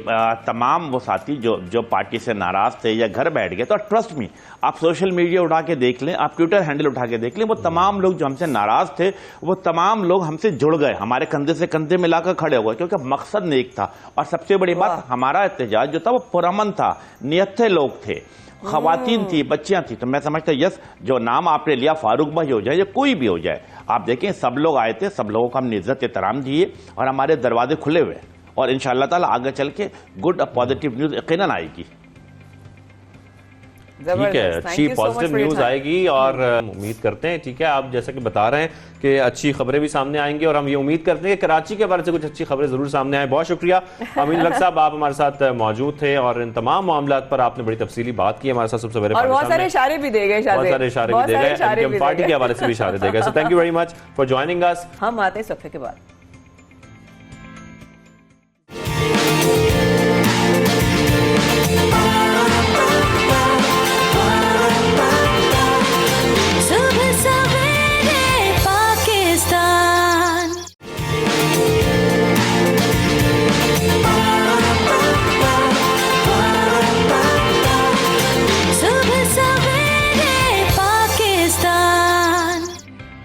तमाम वो साथी जो पार्टी से नाराज थे या घर बैठ गए, तो ट्रस्ट मी, आप सोशल मीडिया उठा के देख लें, आप ट्विटर हैंडल उठा के देख लें, वो तमाम लोग जो हमसे नाराज थे वो तमाम लोग हमसे जुड़ गए, हमारे कंधे से कंधे मिलाकर खड़े हो गए, क्योंकि मकसद नेक था। और सबसे बड़ी बात, हमारा एहतजाज जो था वो पुरअमन था, नियत्थे लोग थे, खवातीन थी, बच्चियां थी। तो मैं समझता यस, जो नाम आपने लिया, फारूक भाई हो जाए या कोई भी हो जाए, आप देखें सब लोग आए थे, सब लोगों को हमने इज्जत एहतराम दिए और हमारे दरवाजे खुले हुए, और इंशाअल्लाह ताला आगे चल के गुड पॉजिटिव न्यूज यकीनन आएगी। ठीक है, अच्छी पॉजिटिव न्यूज आएगी और उम्मीद करते हैं, ठीक है, आप जैसा कि बता रहे हैं कि अच्छी खबरें भी सामने आएंगी, और हम ये उम्मीद करते हैं कि कराची के बारे से कुछ अच्छी खबरें जरूर सामने आए। बहुत शुक्रिया अमीन लक साहब, आप हमारे साथ मौजूद थे और इन तमाम मामलात पर आपने बड़ी तफसीली बात की हमारे साथ। सबसे बड़े बहुत सारे इशारे भी दे गए, बहुत सारे इशारे भी दे गए, पार्टी के हवाले से भी इशारे दे गए। So thank you very much for joining अस। हम आते हैं वक्त के बाद।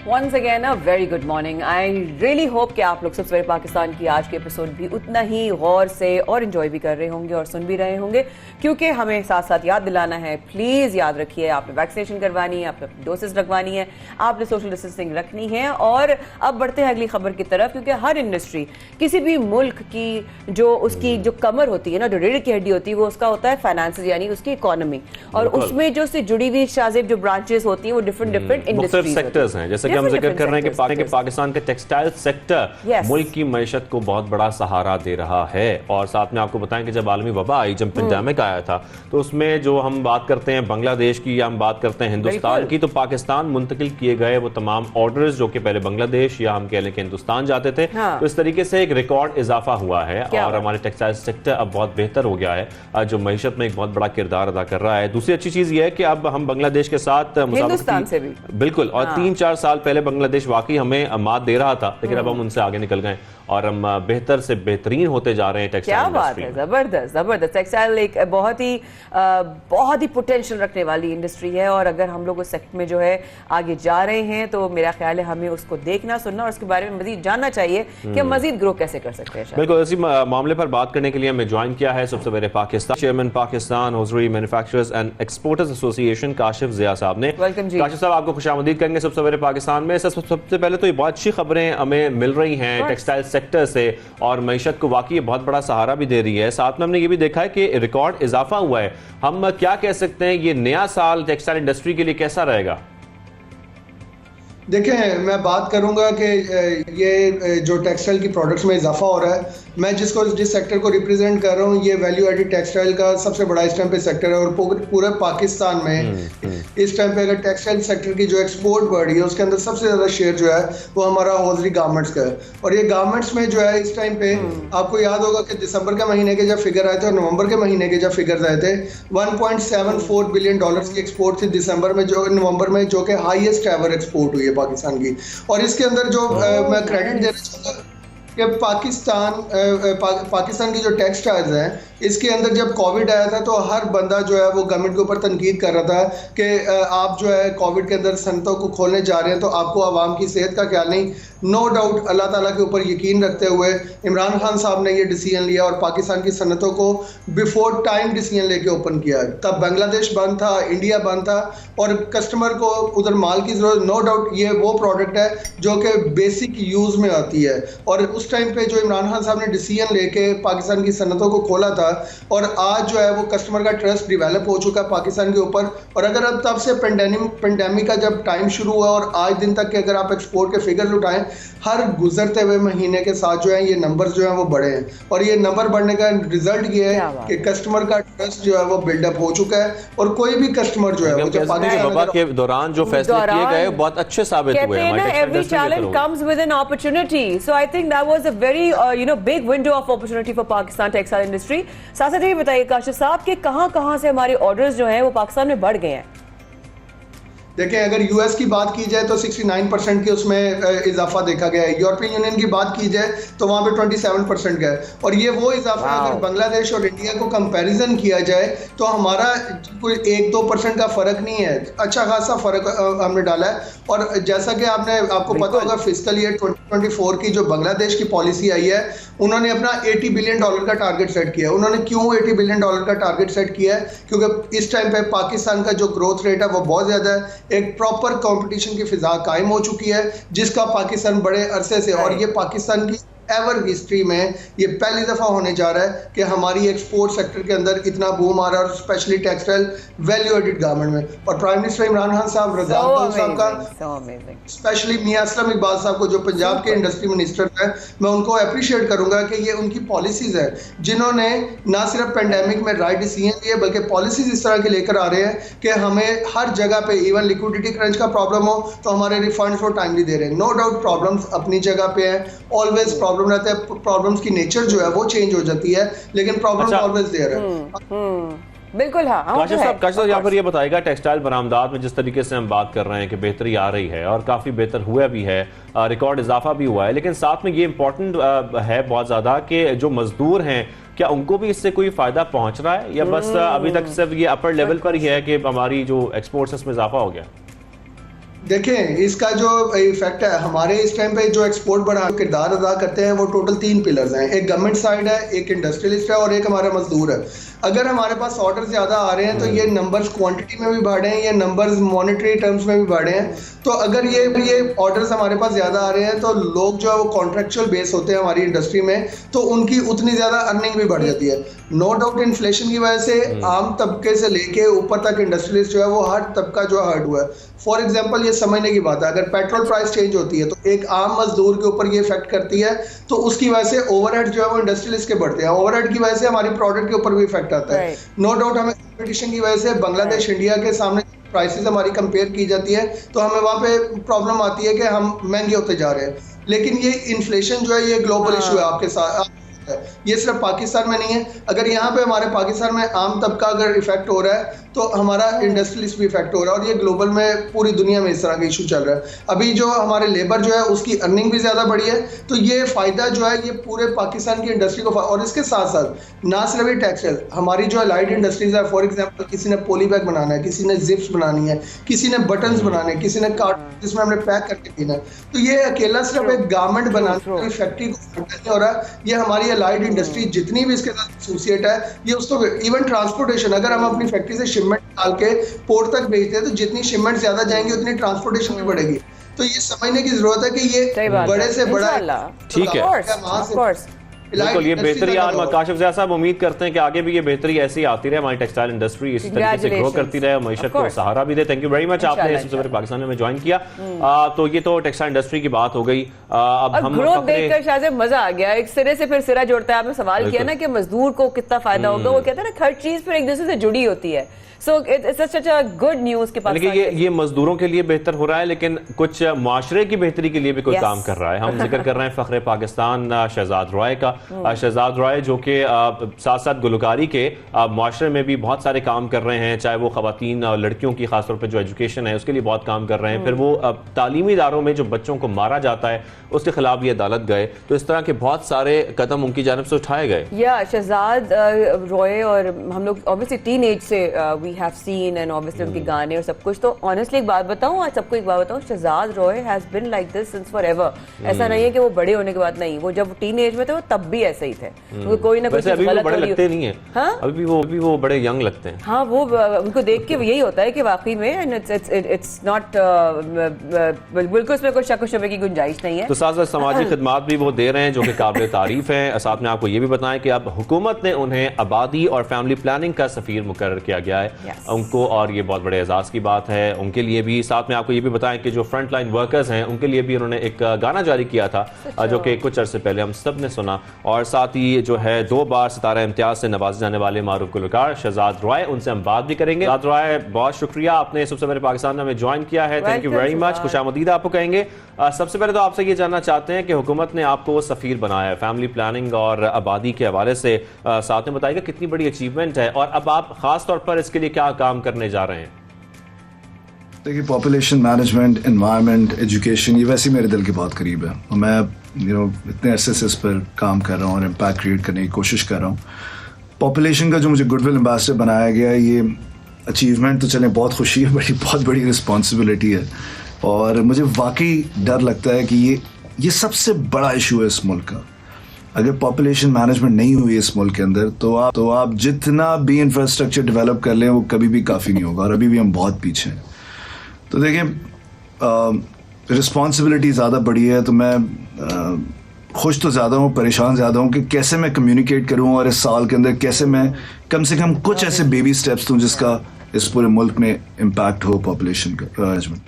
Once again a very good morning. I really hope कि आप लोग सब सवेरे पाकिस्तान की आज के एपिसोड भी उतना ही गौर से और एंजॉय भी कर रहे होंगे और सुन भी रहे होंगे, क्योंकि हमें साथ साथ याद दिलाना है, प्लीज़ याद रखिए, आपने वैक्सीनेशन करवानी है, आपने डोसेस लगवानी है, आपने सोशल डिस्टेंसिंग रखनी है। और अब बढ़ते हैं अगली खबर की तरफ, क्योंकि हर इंडस्ट्री, किसी भी मुल्क की जो उसकी जो कमर होती है ना, जो रीढ़ की हड्डी होती है, वो उसका होता है फाइनेंस, यानी उसकी इकोनॉमी, और उसमें जो उससे जुड़ी हुई शाहजेब जो ब्रांचेस होती हैं वो डिफरेंट इंडस्ट्रीज सेक्टर्स हैं। जैसे हम जिक्र कर रहे हैं कि पाकिस्तान के टेक्सटाइल सेक्टर मुल्क की मईशत को बहुत बड़ा सहारा दे रहा है। और साथ में आपको बताएं कि जब आलमी वबा आई, जब पेंडेमिक आया था, तो उसमें जो हम बात करते हैं बांग्लादेश की या हम बात करते हैं हिंदुस्तान की, तो पाकिस्तान मुंतकिल किए गए वो तमाम ऑर्डर्स जो कि पहले बांग्लादेश या हम कह लें कि हिंदुस्तान जाते थे, तो इस तरीके से एक रिकॉर्ड इजाफा हुआ है और हमारे टेक्सटाइल सेक्टर अब बहुत बेहतर हो गया है, जो मईशत में एक बहुत बड़ा किरदार अदा कर रहा है। दूसरी अच्छी चीज ये है कि अब हम बांग्लादेश के साथ हिंदुस्तान से भी बिल्कुल, और 3-4 साल पहले बांग्लादेश वाकई हमें मात दे रहा था, लेकिन अब हम उनसे आगे निकल गए और हम बेहतर से बेहतरीन होते जा रहे हैं टेक्सटाइल इंडस्ट्री। क्या बात है, जबरदस्त जबरदस्त। टेक्सटाइल एक बहुत ही पोटेंशियल रखने वाली इंडस्ट्री है, और अगर हम लोग उस सेक्टर में जो है आगे जा रहे हैं, तो मेरा ख्याल है हमें उसको देखना, सुनना और उसके बारे में मजीद जानना चाहिए कि हम मजीद ग्रो कैसे कर सकते हैं। बिल्कुल, इसी मामले पर बात करने के लिए हमें ज्वाइन किया है सबसे पहले Pakistan chairman Pakistan hosiery manufacturers and exporters association Kashif Zia साहब ने। काशिफ साहब, आपको खुशामदीद करेंगे सबसे पहले पाकिस्तान में। सबसे पहले तो ये बहुत अच्छी खबरें हमें मिल रही हैं टेक्सटाइल सेक्टर से, और मईशत को वाकई बहुत बड़ा सहारा भी दे रही है। साथ में हमने ये भी देखा है कि रिकॉर्ड इजाफा हुआ है। हम क्या कह सकते हैं, ये नया साल टेक्सटाइल इंडस्ट्री के लिए कैसा रहेगा? देखें, मैं बात करूंगा कि ये जो टेक्सटाइल की प्रोडक्ट्स में इजाफा हो रहा है, मैं जिस सेक्टर को रिप्रेजेंट कर रहा हूँ, ये वैल्यू एडेड टेक्सटाइल का सबसे बड़ा इस टाइम पे सेक्टर है, और पूरे पाकिस्तान में इस टाइम पे अगर टेक्सटाइल सेक्टर की जो एक्सपोर्ट बढ़ रही है, उसके अंदर सबसे ज़्यादा शेयर जो है वो हमारा हॉजरी गारमेंट्स का है। और ये गारमेंट्स में जो है इस टाइम पे आपको याद होगा कि दिसंबर के महीने के जब फिगर आए थे और नवंबर के महीने के जब फिगर आए थे, $1.74 बिलियन की एक्सपोर्ट थी दिसंबर में, जो नवंबर में, जो कि हाईएस्ट एवर एक्सपोर्ट हुई है पाकिस्तान की। और इसके अंदर जो मैं क्रेडिट देना चाहूँगा कि पाकिस्तान की जो टेक्सटाइल्स हैं, इसके अंदर जब कोविड आया था तो हर बंदा जो है वो गवर्नमेंट के ऊपर तनकीद कर रहा था कि आप जो है कोविड के अंदर सनतों को खोलने जा रहे हैं तो आपको आवाम की सेहत का ख्याल नहीं। नो डाउट अल्लाह ताला के ऊपर यकीन रखते हुए इमरान खान साहब ने ये डिसीजन लिया और पाकिस्तान की सनतों को बिफोर टाइम डिसीजन लेके ओपन किया। तब बांग्लादेश बंद था, इंडिया बंद था और कस्टमर को उधर माल की जरूरत। नो डाउट ये वो प्रोडक्ट है जो कि बेसिक यूज़ में आती है और उस टाइम पे जो इमरान खान साहब ने डिसीजन लेके पाकिस्तान की सनतों को खोला था और आज जो है वो कस्टमर का ट्रस्ट डिवेलप हो चुका है पाकिस्तान के ऊपर। और अगर अब तब से पेंडेमिक का जब टाइम शुरू हुआ और आज दिन तक के अगर आप एक्सपोर्ट के फिगर उठाएं, हर गुजरते हुए महीने के साथ जो है ये नंबर जो है वो बढ़े हैं और ये नंबर बढ़ने का रिजल्ट ये है कि कस्टमर का ट्रस्ट जो है वो बिल्डअप हो चुका है और कोई भी कस्टमर जो है वो जो पाकिस्तान के दौरान जो फैसले किए गए बहुत अच्छे साबित हुए। Every challenge comes with an opportunity, so I think that was a very big window of opportunity for Pakistan textile industry. साथ साथ ये बताइए काशिफ साहब कि कहां से हमारे ऑर्डर्स जो हैं वो पाकिस्तान में बढ़ गए हैं? देखें, अगर यूएस की बात की जाए तो 69% की उसमें इजाफा देखा गया है। यूरोपियन यूनियन की बात की जाए तो वहाँ पे 27% का है और ये वो इजाफा है। अगर बांग्लादेश और इंडिया को कंपैरिजन किया जाए तो हमारा कोई 1-2% का फ़र्क नहीं है, अच्छा खासा फ़र्क हमने डाला है। और जैसा कि आपको पता होगा फिस्कल ईयर 2024 की जो बांग्लादेश की पॉलिसी आई है, उन्होंने अपना $80 बिलियन का टारगेट सेट किया। उन्होंने क्यों $80 बिलियन का टारगेट सेट किया है? क्योंकि इस टाइम पे पाकिस्तान का जो ग्रोथ रेट है वो बहुत ज़्यादा है। एक प्रॉपर कंपटीशन की फिजा कायम हो चुकी है जिसका पाकिस्तान बड़े अरसे से, और ये पाकिस्तान की एवर हिस्ट्री में ये पहली दफा होने जा रहा है कि हमारी एक्सपोर्ट सेक्टर के अंदर इतना बूम आ रहा है और specially textile value added garment में। और प्राइम मिनिस्टर इमरान खान साहब, रज़ा साहब का, स्पेशली मियां असलम इकबाल साहब को जो पंजाब के इंडस्ट्री मिनिस्टर हैं, मैं उनको अप्रिशिएट करूंगा कि ये उनकी पॉलिसीज है जिन्होंने ना सिर्फ पेंडेमिक में राइट डिसीजन लिए बल्कि पॉलिसीज इस तरह के लेकर आ रहे हैं कि हमें हर जगह पे इवन लिक्विडिटी क्रंच का प्रॉब्लम हो तो हमारे रिफंड्स वो टाइमली दे रहे हैं। नो डाउट प्रॉब्लम्स अपनी जगह पे है, ऑलवेज प्रॉब्लम रहता है, प्रॉब्लम्स की नेचर जो है वो चेंज हो जाती है, लेकिन प्रॉब्लम ऑलवेज देयर है। बिल्कुल हाँ। काशिफ साहब यहाँ पर ये बताएगा टेक्सटाइल बरामदात में जिस तरीके से हम बात कर रहे हैं कि बेहतरी आ रही है और काफ़ी बेहतर हुआ भी है, रिकॉर्ड इजाफा भी हुआ है, लेकिन साथ में ये इंपॉर्टेंट है बहुत ज़्यादा कि जो मजदूर हैं क्या उनको भी इससे कोई फ़ायदा पहुँच रहा है या बस अभी तक सिर्फ ये अपर लेवल पर ही है कि हमारी जो एक्सपोर्ट्स इसमें इजाफा हो गया? देखें, इसका जो इफेक्ट है हमारे इस टाइम पे जो एक्सपोर्ट बढ़ा किरदार अदा करते हैं वो टोटल 3 पिलर्स हैं। एक गवर्नमेंट साइड है, एक इंडस्ट्रियलिस्ट है और एक हमारा मजदूर है। अगर हमारे पास ऑर्डर ज़्यादा आ रहे हैं तो ये नंबर्स क्वांटिटी में भी बढ़े हैं, ये नंबर्स मॉनेटरी टर्म्स में भी बढ़े हैं। तो अगर ये ऑर्डर्स हमारे पास ज़्यादा आ रहे हैं तो लोग जो है वो कॉन्ट्रेक्चुअल बेस होते हैं हमारी इंडस्ट्री में, तो उनकी उतनी ज़्यादा अर्निंग भी बढ़ जाती है। नो डाउट इन्फ्लेशन की वजह से आम तबके से लेके ऊपर तक इंडस्ट्रियलिस्ट जो है वो हर तबका जो हर्ट हुआ है। फॉर एग्जाम्पल ये समझने की बात है, अगर पेट्रोल प्राइस चेंज होती है तो एक आम मजदूर के ऊपर ये इफेक्ट करती है, तो उसकी वजह से ओवरहेड जो है वो इंडस्ट्रियलिस्ट के बढ़ते हैं। ओवरहेड की वजह से हमारी प्रोडक्ट के ऊपर भी इफेक्ट आता है। नो डाउट हमें कंपटीशन की वजह से बांग्लादेश इंडिया के सामने प्राइसेस हमारी कंपेयर की जाती है तो हमें वहाँ पे प्रॉब्लम आती है कि हम महंगे होते जा रहे हैं। लेकिन ये इन्फ्लेशन जो है ये ग्लोबल इशू है आपके साथ, ये सिर्फ पाकिस्तान में नहीं है। अगर यहाँ पे हमारे पाकिस्तान में आम तबका अगर इफेक्ट हो रहा है तो हमारा इंडस्ट्रियलिस्ट भी इफेक्ट हो रहा है और ये ग्लोबल में पूरी दुनिया में इस तरह का इशू चल रहा है। अभी जो हमारे लेबर जो है उसकी अर्निंग भी ज़्यादा बढ़ी है, तो ये फ़ायदा जो है ये पूरे पाकिस्तान की इंडस्ट्री को, और इसके साथ साथ ना सिर्फ ही टेक्सटाइल, हमारी जो अलाइड इंडस्ट्रीज है, फॉर एग्जाम्पल किसी ने पोली बैग बनाना है, किसी ने जिप्स बनानी है, किसी ने बटन्स बनाने, किसी ने कार्ड जिसमें हमने पैक करके देना है, तो ये अकेला सिर्फ एक गारमेंट बनाने की फैक्ट्री को नहीं हो रहा। ये हमारी अलाइड इंडस्ट्री जितनी भी इसके साथ एसोसिएट है, ये उसको इवन ट्रांसपोर्टेशन, अगर हम अपनी फैक्ट्री से शिपमेंट डाल के पोर्ट तक भेजते हैं तो जितनी शिपमेंट ज्यादा जाएंगी उतनी ट्रांसपोर्टेशन भी बढ़ेगी। तो ये समझने की जरूरत है कि ये बड़े से बड़ा, ठीक है, बिल्कुल ये बेहतरी यार काशिफ साहब उम्मीद करते हैं कि आगे भी ये बेहतरी ऐसी आती रहे, हमारी टेक्सटाइल इंडस्ट्री इसी तरीके से ग्रो करती रहे, मईशत को सहारा भी दे। थैंक यू वेरी मच, आपने सबसे पहले पाकिस्तान में ज्वाइन किया। तो ये तो टेक्सटाइल इंडस्ट्री की बात हो गई। अब हम ग्रोथ देखकर शायद मजा आ गया, एक सिरे से फिर सिरा जोड़ता है। आपने सवाल किया ना कि मजदूर को कितना फायदा होगा, वो कहते हैं ना हर चीज फिर एक दूसरे से जुड़ी होती है। So it's such a good news के पास ये मजदूरों के लिए बेहतर हो रहा है, लेकिन कुछ माशरे की बेहतरी के लिए भी कोई काम कर रहा है। हम जिक्र कर रहे हैं फख्रे पाकिस्तान शहजाद रॉय का, शहजाद रॉय, जो कि साथ साथ गुलकारी के माशरे में भी बहुत सारे काम कर रहे हैं, चाहे वो खवातीन और लड़कियों की खासतौर पर जो एजुकेशन है उसके लिए बहुत काम कर रहे हैं। फिर वो तालीमी इदारों में जो बच्चों को मारा जाता है उसके खिलाफ भी अदालत गए। तो इस तरह के बहुत सारे कदम उनकी जानिब से उठाए गए। या शहजाद रॉय और हम लोग ऑब्वियसली टीन एज से we have seen and obviously उनके गाने और सब कुछ। तो ऑनेस्टली एक बात बताऊं, आज सबको एक बात बताऊं, Shahzad Roy has been like this since forever. ऐसा नहीं है कि वो बड़े होने के बाद नहीं, वो जब टीन एज में थे वो तब भी ऐसे ही थे। तो कोई ना कोई अभी गलत बड़े लगते नहीं है। हाँ? अभी वो बड़े यंग लगते हैं। हाँ, वो उनको देख के यही होता है कि वाकई में एंड इट्स नॉट बिल्कुल उसमें कोई शक शुबे की गुंजाइश नहीं है। तो साथ साथ समाजी खिदमात भी वो दे रहे हैं जो कि काबिल तारीफ है। साथ में आपको ये भी बताएं कि अब हुकूमत ने उन्हें आबादी और फैमिली प्लानिंग का सफीर मुकर्रर किया गया है उनको, और ये बहुत बड़े एजाज की बात है उनके लिए भी। साथ में आपको ये भी बताएं कि जो फ्रंट लाइन वर्कर्स हैं उनके लिए भी उन्होंने एक गाना जारी किया था जो कि कुछ अरसे पहले हम सब ने सुना। और साथ ही जो है 2 बार सितारा इम्तियाज से नवाजे जाने वाले मारूफ गुलकार शहजाद रॉय, उनसे हम बात भी करेंगे। शहजाद रॉय, बहुत शुक्रिया, आपने सबसे पहले पाकिस्तान में हमें ज्वाइन किया है। थैंक यू वेरी मच, खुशामदीद आपको कहेंगे। सबसे पहले तो आपसे ये जानना चाहते हैं कि हुकूमत ने आपको सफीर बनाया है फैमिली प्लानिंग और आबादी के हवाले से, साथ में बताइएगा कितनी बड़ी अचीवमेंट है और अब आप खास तौर पर इसके लिए क्या काम करने जा रहे हैं? देखिए, पॉपुलेशन मैनेजमेंट, एनवायरनमेंट, एजुकेशन, ये वैसे मेरे दिल के बहुत करीब है और मैं इतने अरसे से इस पर काम कर रहा हूँ और इम्पैक्ट क्रिएट करने की कोशिश कर रहा हूँ। पॉपुलेशन का जो मुझे गुडविल एम्बेसडर बनाया गया है, ये अचीवमेंट तो चलें बहुत खुशी है, बहुत बड़ी रिस्पॉन्सिबिलिटी है और मुझे वाकई डर लगता है कि ये सबसे बड़ा इशू है इस मुल्क का। अगर पॉपुलेशन मैनेजमेंट नहीं हुई इस मुल्क के अंदर तो आप जितना भी इंफ्रास्ट्रक्चर डेवलप कर लें वो कभी भी काफ़ी नहीं होगा और अभी भी हम बहुत पीछे हैं। तो देखें, रिस्पॉन्सिबिलिटी ज़्यादा बड़ी है तो मैं खुश तो ज़्यादा हूँ, परेशान ज़्यादा हूँ कि कैसे मैं कम्युनिकेट करूँ और इस साल के अंदर कैसे मैं कम से कम कुछ ऐसे बेबी स्टेप्स दूँ जिसका इस पूरे मुल्क में इम्पैक्ट हो पॉपुलेशन का मैनेजमेंट।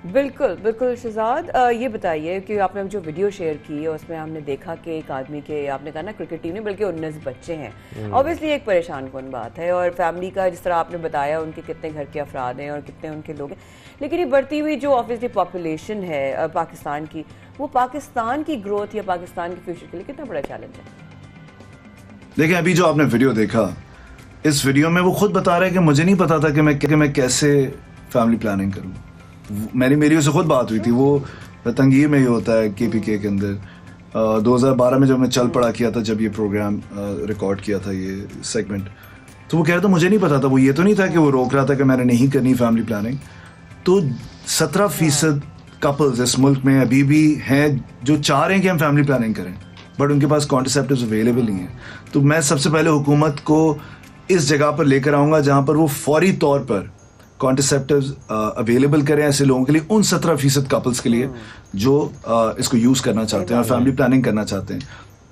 बिल्कुल बिल्कुल। शहजाद, ये बताइए कि आपने जो वीडियो शेयर की है उसमें हमने देखा कि एक आदमी के, आपने कहा ना क्रिकेट टीम में बल्कि 19 बच्चे हैं। ऑब्वियसली एक परेशान कौन बात है और फैमिली का जिस तरह आपने बताया उनके कितने घर के अफराद हैं और कितने उनके लोग हैं, लेकिन ये बढ़ती हुई जो ऑब्वियसली पॉपुलेशन है पाकिस्तान की, वो पाकिस्तान की ग्रोथ या पाकिस्तान के फ्यूचर के लिए कितना बड़ा चैलेंज है? देखिए, अभी जो आपने वीडियो देखा, इस वीडियो में वो खुद बता रहे हैं कि मुझे नहीं पता था कि मैं कैसे फैमिली प्लानिंग करूँ। मेरी उससे खुद बात हुई थी, वो तंगीर में ही होता है KPK के अंदर। 2012 में जब मैं चल पड़ा किया था, जब ये प्रोग्राम रिकॉर्ड किया था ये सेगमेंट, तो वो कह रहा था मुझे नहीं पता था। वो ये तो नहीं था कि वो रोक रहा था कि मैंने नहीं करनी फैमिली प्लानिंग। तो 17% कपल्स इस मुल्क में अभी भी हैं जो चाह रहे हैं कि हम फैमिली प्लानिंग करें, बट उनके पास कॉन्ट्रासेप्टिव्स अवेलेबल नहीं है। तो मैं सबसे पहले हुकूमत को इस जगह पर लेकर आऊँगा जहाँ पर वो फौरी तौर पर कॉन्ट्रासेप्टिव्स अवेलेबल करें ऐसे लोगों के लिए, उन 17% कपल्स के लिए जो इसको यूज़ करना चाहते हैं और फैमिली प्लानिंग करना चाहते हैं।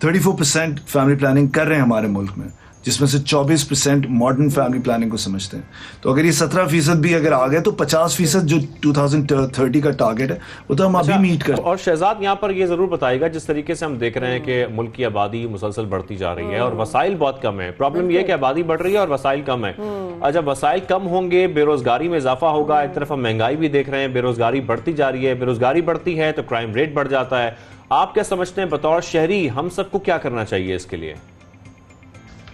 34% फैमिली प्लानिंग कर रहे हैं हमारे मुल्क में, जिसमें से 24% मॉडर्न फैमिली प्लानिंग को समझते हैं। तो अगर ये 17% भी अगर आ गए तो 50% जो 2030 का टारगेट है वो तो हम अभी मीट कर। और शहजाद, यहाँ पर ये जरूर बताएगा, जिस तरीके से हम देख रहे हैं कि मुल्क की आबादी मुसलसल बढ़ती जा रही है और वसाइल बहुत कम है। प्रॉब्लम ये है कि आबादी बढ़ रही है और वसाइल कम है। और जब वसाइल कम होंगे, बेरोजगारी में इजाफा होगा। एक तरफ हम महंगाई भी देख रहे हैं, बेरोजगारी बढ़ती जा रही है। बेरोजगारी बढ़ती है तो क्राइम रेट बढ़ जाता है। आप क्या समझते हैं, बतौर शहरी हम सबको क्या करना चाहिए इसके लिए?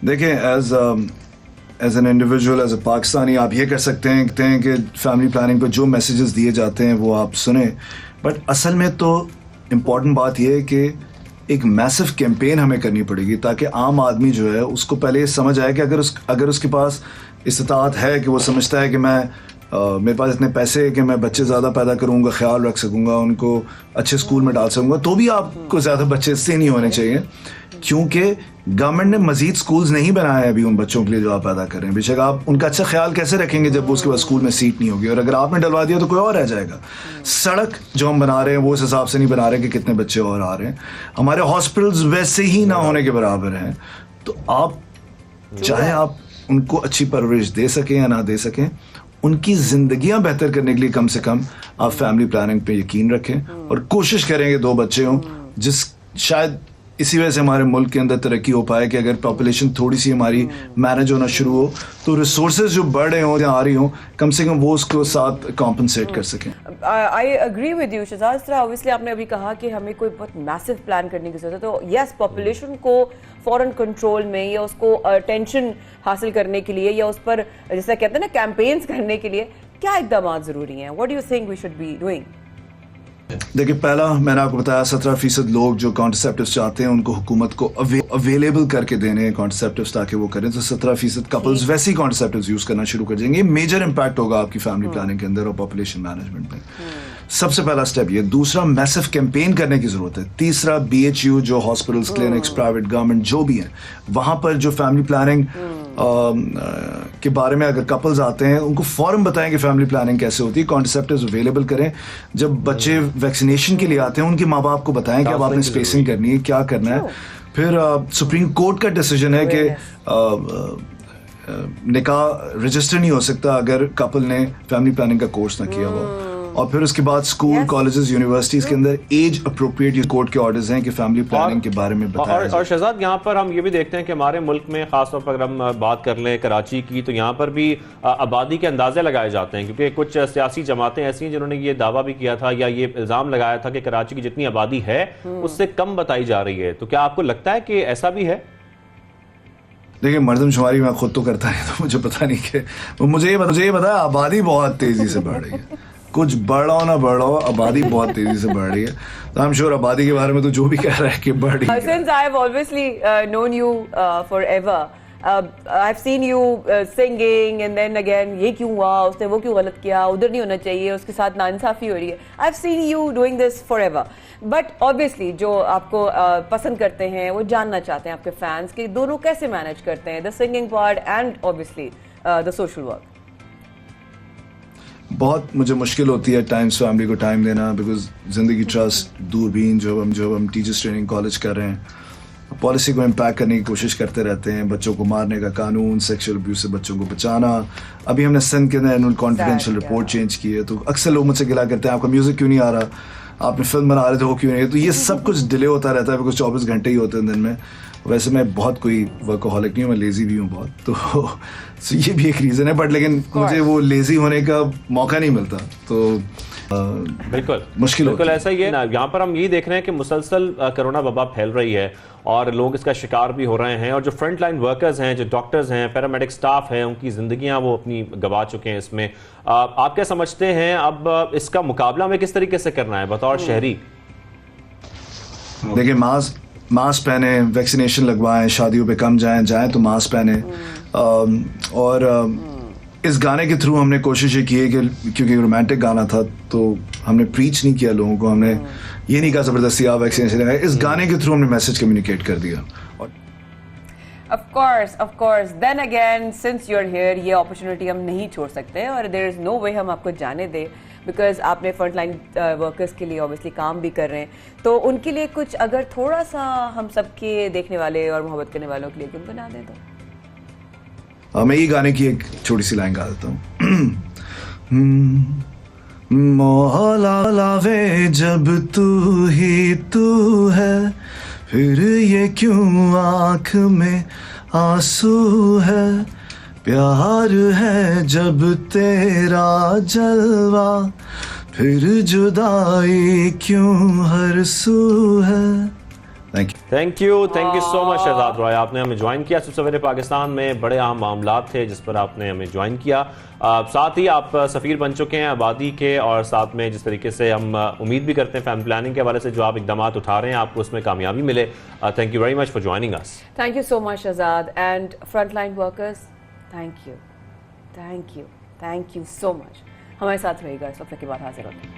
देखिए, as an individual, as a Pakistani, आप ये कर सकते हैं कि फैमिली प्लानिंग पर जो मैसेजेस दिए जाते हैं वो आप सुने, बट असल में तो इम्पॉर्टेंट बात यह है कि एक मैसिव कैंपेन हमें करनी पड़ेगी ताकि आम आदमी जो है उसको पहले ये समझ आए कि अगर उसके पास इस्तात है, कि वो समझता है कि मेरे पास इतने पैसे है कि मैं बच्चे ज़्यादा पैदा करूँगा, ख्याल रख सकूँगा, उनको अच्छे स्कूल में डाल सकूँगा, तो भी आपको ज़्यादा बच्चे इससे नहीं होने चाहिए, क्योंकि गवर्नमेंट ने मजीद स्कूल्स नहीं बनाए अभी उन बच्चों के लिए जो आप पैदा कर रहे हैं। बेशक आप उनका अच्छा ख्याल कैसे रखेंगे जब उसके बाद स्कूल में सीट नहीं होगी, और अगर आपने डलवा दिया तो कोई और रह जाएगा। सड़क जो हम बना रहे हैं वो उस हिसाब से नहीं बना रहे कि कितने बच्चे और आ रहे हैं। हमारे हॉस्पिटल्स वैसे ही ना होने के बराबर हैं। तो आप चाहे आप उनको अच्छी परवरिश दे सकें या ना दे सकें, उनकी जिंदगियां बेहतर करने के लिए कम से कम आप फैमिली प्लानिंग पे यकीन रखें और कोशिश करें कि 2 बच्चे हों, जिस शायद इसी वजह से हमारे मुल्क के अंदर तरक्की हो पाए कि अगर पॉपुलेशन थोड़ी सी हमारी मैनेज होना शुरू हो तो रिसोर्सेज जो बढ़ रहे हों या आ रही हों कम से कम वो उसको साथ कॉम्पनसेट कर सकें। I agree with you Shahzad. इस तरह ऑब्वियसली आपने अभी कहा कि हमें कोई बहुत मैसिव प्लान करने की जरूरत है, तो यस पॉपुलेशन को फॉरन कंट्रोल में या उसको अटेंशन हासिल करने के लिए या उस पर जैसा कहते हैं ना कैंपेन्स करने के लिए क्या इकदाम ज़रूरी हैं? What do you think we should be doing? देखिए, पहला मैंने आपको बताया 17% लोग जो कॉन्ट्रसेप्टिव्स चाहते हैं उनको हुकूमत को अवेलेबल करके देने हैं कॉन्ट्रसेप्टिव्स ताकि वो करें, तो 17% कपल्स वैसे ही कॉन्ट्रसेप्टिव्स यूज करना शुरू कर देंगे। मेजर इंपैक्ट होगा आपकी फैमिली प्लानिंग के अंदर और पॉपुलेशन मैनेजमेंट में। सबसे पहला स्टेप ये। दूसरा, मैसिव कैंपेन करने की जरूरत है। तीसरा, BHU जो हॉस्पिटल्स, क्लिनिक्स, प्राइवेट, गवर्नमेंट जो भी हैं वहां पर जो फैमिली प्लानिंग के बारे में अगर कपल्स आते हैं उनको फौरन बताएं कि फैमिली प्लानिंग कैसे होती है, कॉन्ट्रसेप्टिव्स अवेलेबल करें। जब बच्चे वैक्सीनेशन के लिए आते हैं उनके माँ बाप को बताएं कि अब आपने स्पेसिंग करनी है, क्या करना है। फिर सुप्रीम कोर्ट का डिसीजन है कि निकाह रजिस्टर नहीं हो सकता अगर कपल ने फैमिली प्लानिंग का कोर्स ना किया हो। और फिर उसके बाद स्कूल, कॉलेजेस, यूनिवर्सिटीज के अंदर एज अप्रोप्रिएट कोर्ट के ऑर्डर्स हैं कि फैमिली प्लानिंग के बारे में बताया जाए। और शहजाद, यहाँ पर हम ये भी देखते हैं कि हमारे मुल्क में खासतौर पर अगर हम बात कर लें कराची की, तो यहाँ पर भी आबादी के अंदाजे लगाए जाते हैं, क्योंकि कुछ सियासी जमातें ऐसी हैं जिन्होंने ये दावा भी किया था या ये इल्ज़ाम लगाया था कि कराची की जितनी आबादी है उससे कम बताई जा रही है। तो क्या आपको लगता है कि ऐसा भी है? देखिए, मर्दमशुमारी मैं खुद तो करता नहीं, तो मुझे पता नहीं कि मुझे ये पता है आबादी बहुत तेजी से बढ़ रही है। कुछ बढ़ाओ ना बढ़ाओ, आबादी बहुत तेजी से बढ़ रही है। तो आई एम श्योर आबादी के बारे में तो जो भी कह रहा है कि बढ़ रही है। Since I have obviously known you forever, I've seen you singing and then again ये क्यों हुआ, उसने वो क्यों गलत किया, उधर नहीं होना चाहिए, उसके साथ नाइंसाफी हो रही है। I've seen you doing this forever, but obviously जो आपको पसंद करते हैं वो जानना चाहते हैं आपके फैंस कि दोनों कैसे मैनेज करते हैं, the singing part and obviously the social work। बहुत मुझे मुश्किल होती है टाइम्स फैमिली को टाइम देना, बिकॉज ज़िंदगी ट्रस्ट, दूरबीन जो हम टीचर्स ट्रेनिंग कॉलेज कर रहे हैं, पॉलिसी को इम्पैक्ट करने की कोशिश करते रहते हैं। बच्चों को मारने का कानून, सेक्सुअल अब्यूज से बच्चों को बचाना। अभी हमने सिंध के अंदर एनुअल कॉन्फिडेंशियल रिपोर्ट चेंज की है, तो अक्सर लोग मुझसे गिला करते हैं आपका म्यूजिक क्यों नहीं आ रहा, आपने फिल्म बना रहे थे वो क्यों नहीं। तो ये सब कुछ डिले होता रहता है, बिकॉज 24 घंटे ही होते हैं दिन में। वैसे मैं बहुत कोई वर्कोहॉलिक नहीं हूँ, मैं लेजी भी हूँ बहुत, तो ये भी एक रीज़न है। बट लेकिन मुझे वो लेजी होने का मौका नहीं मिलता, तो बिल्कुल मुश्किल ऐसा ही है। यहाँ पर हम ये देख रहे हैं कि मुसलसल कोरोना वबा फैल रही है और लोग इसका शिकार भी हो रहे हैं, और जो फ्रंट लाइन वर्कर्स हैं, जो डॉक्टर्स हैं, पैरामेडिक स्टाफ हैं, उनकी जिंदगियां वो अपनी गवा चुके हैं इसमें। आप क्या समझते हैं अब इसका मुकाबला में किस तरीके से करना है बतौर शहरी? देखिए, मास्क पहने, वैक्सीनेशन लगवाएं, शादियों पे कम जाएं तो मास्क पहने। और इस गाने के थ्रू हमने कोशिश ये की है कि क्योंकि रोमांटिक गाना था तो हमने प्रीच नहीं किया लोगों को, हमने ये नहीं कहा ज़बरदस्ती आप वैक्सीनेशन लगाएं। इस गाने के थ्रू हमने मैसेज कम्युनिकेट कर दिया। Of course. Then again, since you're here, ये अपॉर्चुनिटी हम नहीं छोड़ सकते और there is no way हम आपको जाने दें, बिकॉज आपने फ्रंट लाइन वर्कर्स के लिए ऑब्वियसली काम भी कर रहे हैं, तो उनके लिए कुछ अगर थोड़ा सा हम सबके देखने वाले और मोहब्बत करने वालों के लिए क्यों बना दें तो? मैं ये गाने की एक छोटी सी लाइन गा देता हूँ। मौला लावे जब तू ही तू है, फिर ये क्यों आँख में आंसू है, प्यार है जब तेरा जलवा, फिर जुदाई क्यों हर सू है। Thank you so much Shahzad Roy, आपने हमें ज्वाइन किया। सबसे पहले पाकिस्तान में बड़े अहम मामला थे जिस पर आपने हमें ज्वाइन किया, साथ ही आप सफ़ीर बन चुके हैं आबादी के, और साथ में जिस तरीके से हम उम्मीद भी करते हैं फैमिली प्लानिंग के हवाले से जो आप इकदाम उठा रहे हैं आपको उसमें कामयाबी मिले। Thank you very much for joining us. Thank you so much Shahzad, and front line workers thank you so much. हमारे साथ रहिएगा, इस वक्त के बाद हाजिर होते हैं।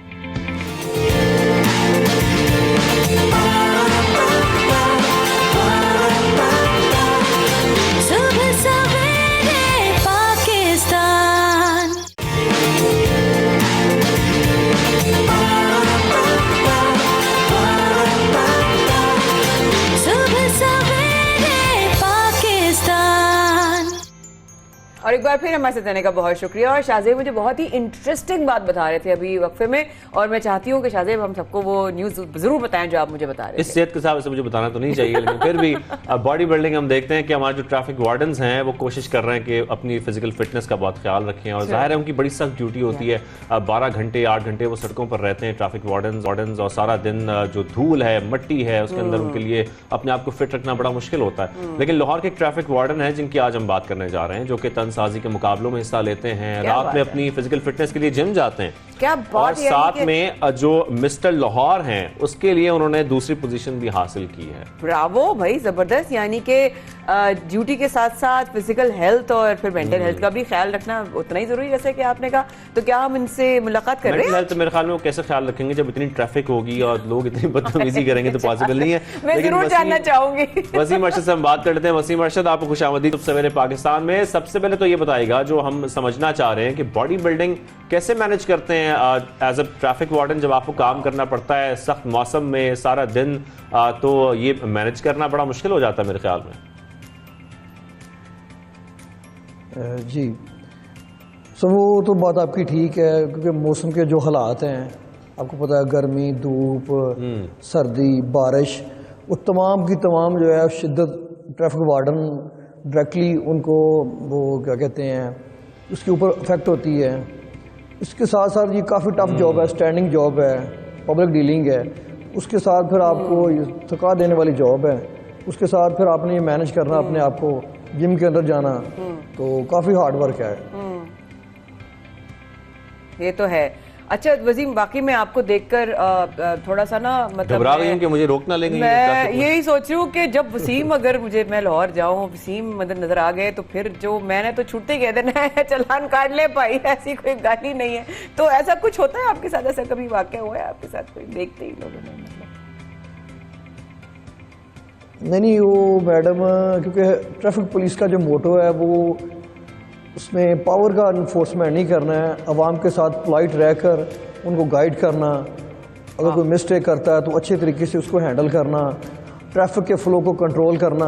और एक बार फिर हमारे साथ रहने का बहुत शुक्रिया। और शाहजेब मुझे बहुत ही इंटरेस्टिंग बात बता रहे थे अभी वक्फे में, और मैं चाहती हूँ कि शाहजेब हम सबको वो न्यूज़ जरूर बताएं जो आप मुझे बता रहे थे। इस सेहत के हिसाब से मुझे बताना तो नहीं चाहिए, लेकिन फिर भी बॉडी बिल्डिंग हम देखते हैं कि हमारे जो ट्रैफिक वार्डन्स हैं वो कोशिश कर रहे हैं कि अपनी फिजिकल फिटनेस का बहुत ख्याल रखें, और जाहिर है उनकी बड़ी सख्त ड्यूटी होती है। 12 घंटे 8 घंटे वो सड़कों पर रहते हैं ट्रैफिक वार्डन्स, और सारा दिन जो धूल है मट्टी है उसके अंदर उनके लिए अपने आप को फिट रखना बड़ा मुश्किल होता है। लेकिन लाहौर के एक ट्रैफिक वार्डन है जिनकी आज हम बात करने जा रहे हैं, जो कि तनसाजी के मुकाबलों में हिस्सा लेते हैं, रात में अपनी फिजिकल फिटनेस के लिए जिम जाते हैं। क्या और साथ में जो मिस्टर लाहौर हैं उसके लिए उन्होंने दूसरी पोजीशन भी हासिल की है। ब्रावो भाई, जबरदस्त। यानी कि ड्यूटी के साथ साथ फिजिकल हेल्थ और फिर मेंटल हेल्थ का भी ख्याल रखना उतना ही जरूरी, जैसे कि आपने कहा। तो क्या हम इनसे मुलाकात कर रहे हैं? मेंटल हेल्थ मेरे ख्याल में वो कैसे ख्याल रखेंगे जब इतनी ट्रैफिक होगी और लोग इतनी बदतमीजी करेंगे, तो पॉसिबल नहीं है। मैं जरूर जानना चाहूंगी। वसीम अरशद से हम बात कर लेते हैं। वसीम अरशद, आपको खुशामदीद सवेरे पाकिस्तान में। सबसे पहले तो ये बताइएगा, जो हम समझना चाह रहे हैं कि बॉडी बिल्डिंग कैसे मैनेज करते हैं एज अ ट्रैफिक वार्डन, जब आपको काम करना पड़ता है सख्त मौसम में सारा दिन, तो ये मैनेज करना बड़ा मुश्किल हो जाता है मेरे ख्याल में। जी सो वो तो बात आपकी ठीक है, क्योंकि मौसम के जो हालात हैं आपको पता है, गर्मी, धूप, सर्दी, बारिश, वो तमाम की तमाम जो है शिद्दत ट्रैफिक वार्डन डायरेक्टली उनको वो क्या कहते हैं उसके ऊपर इफेक्ट होती है। इसके साथ साथ ये काफ़ी टफ जॉब है, स्टैंडिंग जॉब है, पब्लिक डीलिंग है। उसके साथ फिर आपको थका देने वाली जॉब है। उसके साथ फिर आपने ये मैनेज करना अपने आप को, जिम के अंदर जाना, तो काफ़ी हार्ड वर्क है। ये तो है। अच्छा वसीम, बाकी मैं आपको देखकर थोड़ा सा ना मतलब घबरा गई हूं कि मुझे रोकना लेंगे। मैं यही सोच रही हूँ कि जब वसीम अगर मैं लाहौर जाऊँ, वसीम मतलब नजर आ गए, तो फिर जो मैंने तो छूटते ही कह देना है चलान काट ले भाई, ऐसी कोई गाली नहीं है। तो ऐसा कुछ होता है आपके साथ? ऐसा कभी वाकया हुआ है आपके साथ? कोई देखते ही लोगों ने नहीं वो मैडम, क्योंकि ट्रैफिक पुलिस का जो मोटो है वो उसमें पावर का इन्फोर्समेंट नहीं करना है, आवाम के साथ पोलाइट रहकर उनको गाइड करना, अगर कोई मिस्टेक करता है तो अच्छे तरीके से उसको हैंडल करना, ट्रैफिक के फ्लो को कंट्रोल करना।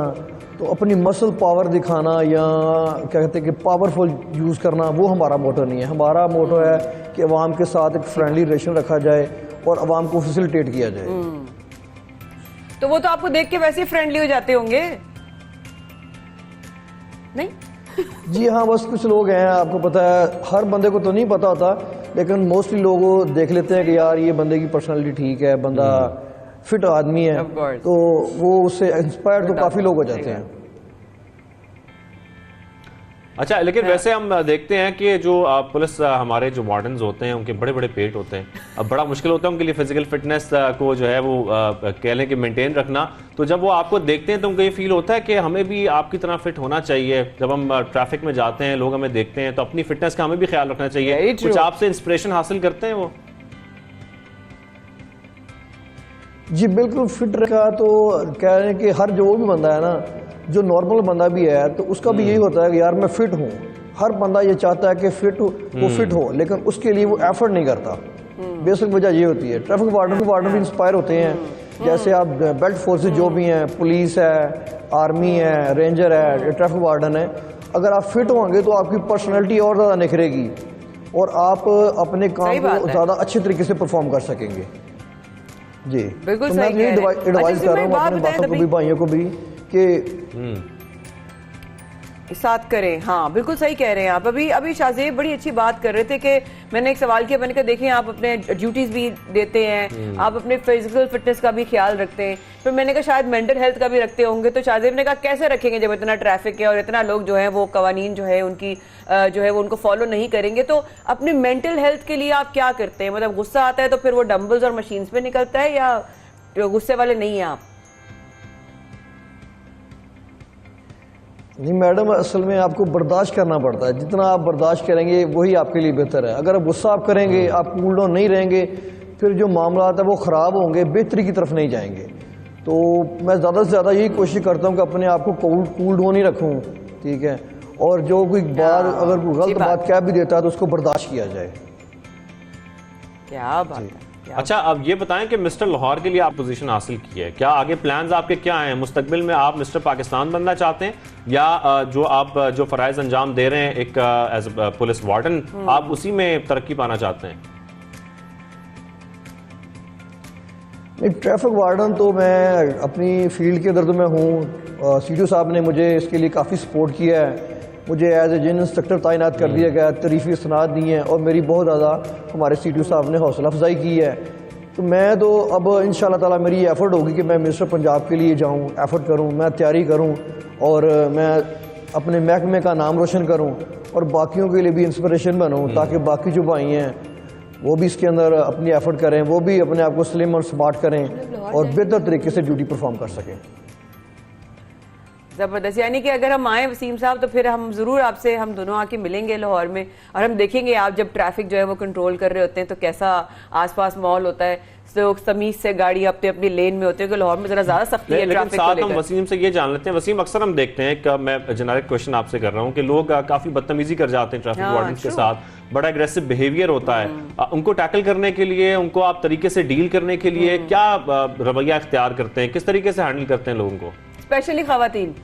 तो अपनी मसल पावर दिखाना या क्या कहते हैं कि पावरफुल यूज़ करना, वो हमारा मोटो नहीं है। हमारा मोटो है कि आवाम के साथ एक फ्रेंडली रिलेशन रखा जाए और आवाम को फैसिलिटेट किया जाए। तो वो तो आपको देख के वैसे ही फ्रेंडली हो जाते होंगे, नहीं? जी हाँ, बस कुछ लोग हैं, आपको पता है हर बंदे को तो नहीं पता होता, लेकिन मोस्टली लोग देख लेते हैं कि यार ये बंदे की पर्सनालिटी ठीक है, बंदा फिट आदमी है, तो वो उससे इंस्पायर तो काफ़ी लोग हो जाते हैं। अच्छा, लेकिन वैसे हम देखते हैं कि जो पुलिस हमारे जो वार्डन्स होते हैं उनके बड़े बड़े पेट होते हैं, अब बड़ा मुश्किल होता है उनके लिए फिजिकल फिटनेस को जो है वो कह लें कि मेंटेन रखना। तो जब वो आपको देखते हैं तो उनको ये फील होता है कि हमें भी आपकी तरह फिट होना चाहिए। जब हम ट्रैफिक में जाते हैं, लोग हमें देखते हैं, तो अपनी फिटनेस का हमें भी ख्याल रखना चाहिए। कुछ आपसे इंस्पिरेशन हासिल करते हैं वो? जी बिल्कुल, फिट रखा तो कह रहे हैं कि हर जो भी बंदा है ना, जो नॉर्मल बंदा भी है, तो उसका भी यही होता है कि यार मैं फिट हूँ। हर बंदा ये चाहता है कि वो फिट हो, लेकिन उसके लिए वो एफर्ट नहीं करता। बेसिक वजह ये होती है। ट्रैफिक वार्डन भी इंस्पायर होते हैं, जैसे आप बेल्ट फोर्सेस जो भी हैं, पुलिस है, आर्मी है, रेंजर है, ट्रैफिक वार्डन है, अगर आप फिट होंगे तो आपकी पर्सनैलिटी और ज़्यादा निखरेगी और आप अपने काम को ज़्यादा अच्छे तरीके से परफॉर्म कर सकेंगे। जी बिल्कुल, तो मैं एडवाइस कर रहा हूँ अपने बातों को भी, भाइयों को भी कि साथ करें। हाँ बिल्कुल सही कह रहे हैं आप। अभी शाहजेब बड़ी अच्छी बात कर रहे थे कि मैंने एक सवाल किया, मैंने कहा देखें आप अपने ड्यूटीज भी देते हैं, आप अपने फिजिकल फिटनेस का भी ख्याल रखते हैं, फिर मैंने कहा शायद मेंटल हेल्थ का भी रखते होंगे। तो शाहजेब ने कहा कैसे रखेंगे जब इतना ट्रैफिक है और इतना लोग जो है वो कवानीन जो है उनकी जो है वो उनको फॉलो नहीं करेंगे। तो अपने मेंटल हेल्थ के लिए आप क्या करते हैं? मतलब गुस्सा आता है तो फिर वो डंबल्स और मशीन्स पे निकलता है, या गुस्से वाले नहीं है आप? नहीं मैडम, असल में आपको बर्दाश्त करना पड़ता है। जितना आप बर्दाश्त करेंगे वही आपके लिए बेहतर है। अगर आप गुस्सा आप करेंगे, आप कूल डाउन नहीं रहेंगे, फिर जो मामला है वो ख़राब होंगे, बेहतरी की तरफ नहीं जाएंगे। तो मैं ज़्यादा से ज़्यादा यही कोशिश करता हूँ कि अपने आप को कूल डाउन ही रखूँ, ठीक है। और जो कोई बात अगर कोई गलत बात कह भी देता है तो उसको बर्दाश्त किया जाए। क्या बात है, क्या। अच्छा, अब ये बताएं कि मिस्टर लाहौर के लिए आप पोजीशन हासिल की है, क्या आगे प्लान्स आपके क्या हैं? मुस्तकबिल में आप मिस्टर पाकिस्तान बनना चाहते हैं या जो आप जो फ़राइज़ अंजाम दे रहे हैं एक एज पुलिस वार्डन, आप उसी में तरक्की पाना चाहते हैं? नहीं, ट्रैफिक वार्डन तो मैं अपनी फील्ड के अंदर तो मैं हूँ। सीडीओ साहब ने मुझे इसके लिए काफ़ी सपोर्ट किया है, मुझे एज ए जिन इंस्ट्रक्टर तैनात कर दिया गया, तरीफ़ी सनाद दी हैं और मेरी बहुत ज़्यादा हमारे सीडीओ साहब ने हौसला अफजाई की है। तो मैं तो अब इंशाल्लाह ताला मेरी एफ़र्ट होगी कि मैं मिनिस्टर पंजाब के लिए जाऊँ, एफ़र्ट करूँ, मैं तैयारी करूँ और मैं अपने महकमे का नाम रोशन करूँ और बाकियों के लिए भी इंस्पिरेशन बनूँ, ताकि बाकी जो भाई हैं वो भी इसके अंदर अपनी एफ़र्ट करें, वो भी अपने आप को स्लिम और स्मार्ट करें और बेहतर तरीके से ड्यूटी परफॉर्म कर सकें। ज़बरदस्त, यानी कि अगर हम आए वसीम साहब तो फिर हम ज़रूर आपसे, हम दोनों आके मिलेंगे लाहौर में और हम देखेंगे आप जब ट्रैफिक जो है वो कंट्रोल कर रहे होते हैं तो कैसा आसपास माहौल होता है, तो तमीज से गाड़ी अपने अपनी लेन में होती है, लाहौर में जरा ज्यादा सख्ती है ट्रैफिक को लेकर। हम वसीम से ये जान लेते हैं। वसीम, अक्सर हम देखते हैं, मैं जेनेरिक क्वेश्चन आपसे कर रहा हूँ, कि लोग काफी बदतमीजी कर जाते हैं ट्रैफिक वार्डन्स के साथ, बड़ा एग्रेसिव बिहेवियर होता है, उनको टैकल करने के लिए, उनको आप तरीके से डील करने के लिए क्या रवैया इख्तियार करते हैं, किस तरीके से हैंडल करते हैं लोगों को, स्पेशली खवातीन?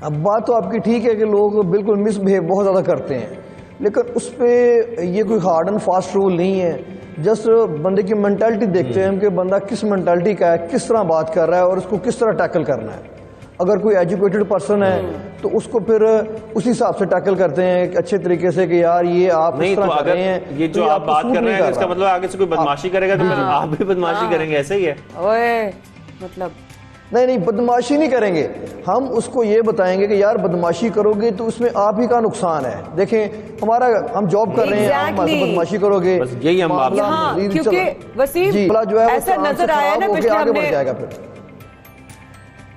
अब बात तो आपकी ठीक है कि लोग बिल्कुल मिसबिहेव बहुत ज़्यादा करते हैं, लेकिन उस पर ये कोई हार्ड एंड फास्ट रूल नहीं है। जस्ट बंदे की मेंटालिटी देखते हैं हम कि बंदा किस मेंटालिटी का है, किस तरह बात कर रहा है और उसको किस तरह टैकल करना है। अगर कोई एजुकेटेड पर्सन है तो उसको फिर उसी हिसाब से टैकल करते हैं एक अच्छे तरीके से कि यार ये आप नहीं, इस तरह तो कर रहे हैं, ये जो आप बात कर रहे हैं इसका मतलब आगे से कोई बदमाशी करेगा तो फिर आप भी बदमाशी करेंगे, ऐसे ही है? ओए मतलब नहीं, बदमाशी नहीं करेंगे, हम उसको ये बताएंगे कि यार बदमाशी करोगे तो उसमें आप ही का नुकसान है। देखें हमारा, हम जॉब कर रहे हैं, आप हमारे से बदमाशी करोगे, बस यही हम बात, क्योंकि वसीम जो है ऐसा नजर आया ना पिछले आगे बढ़ जाएगा फिर।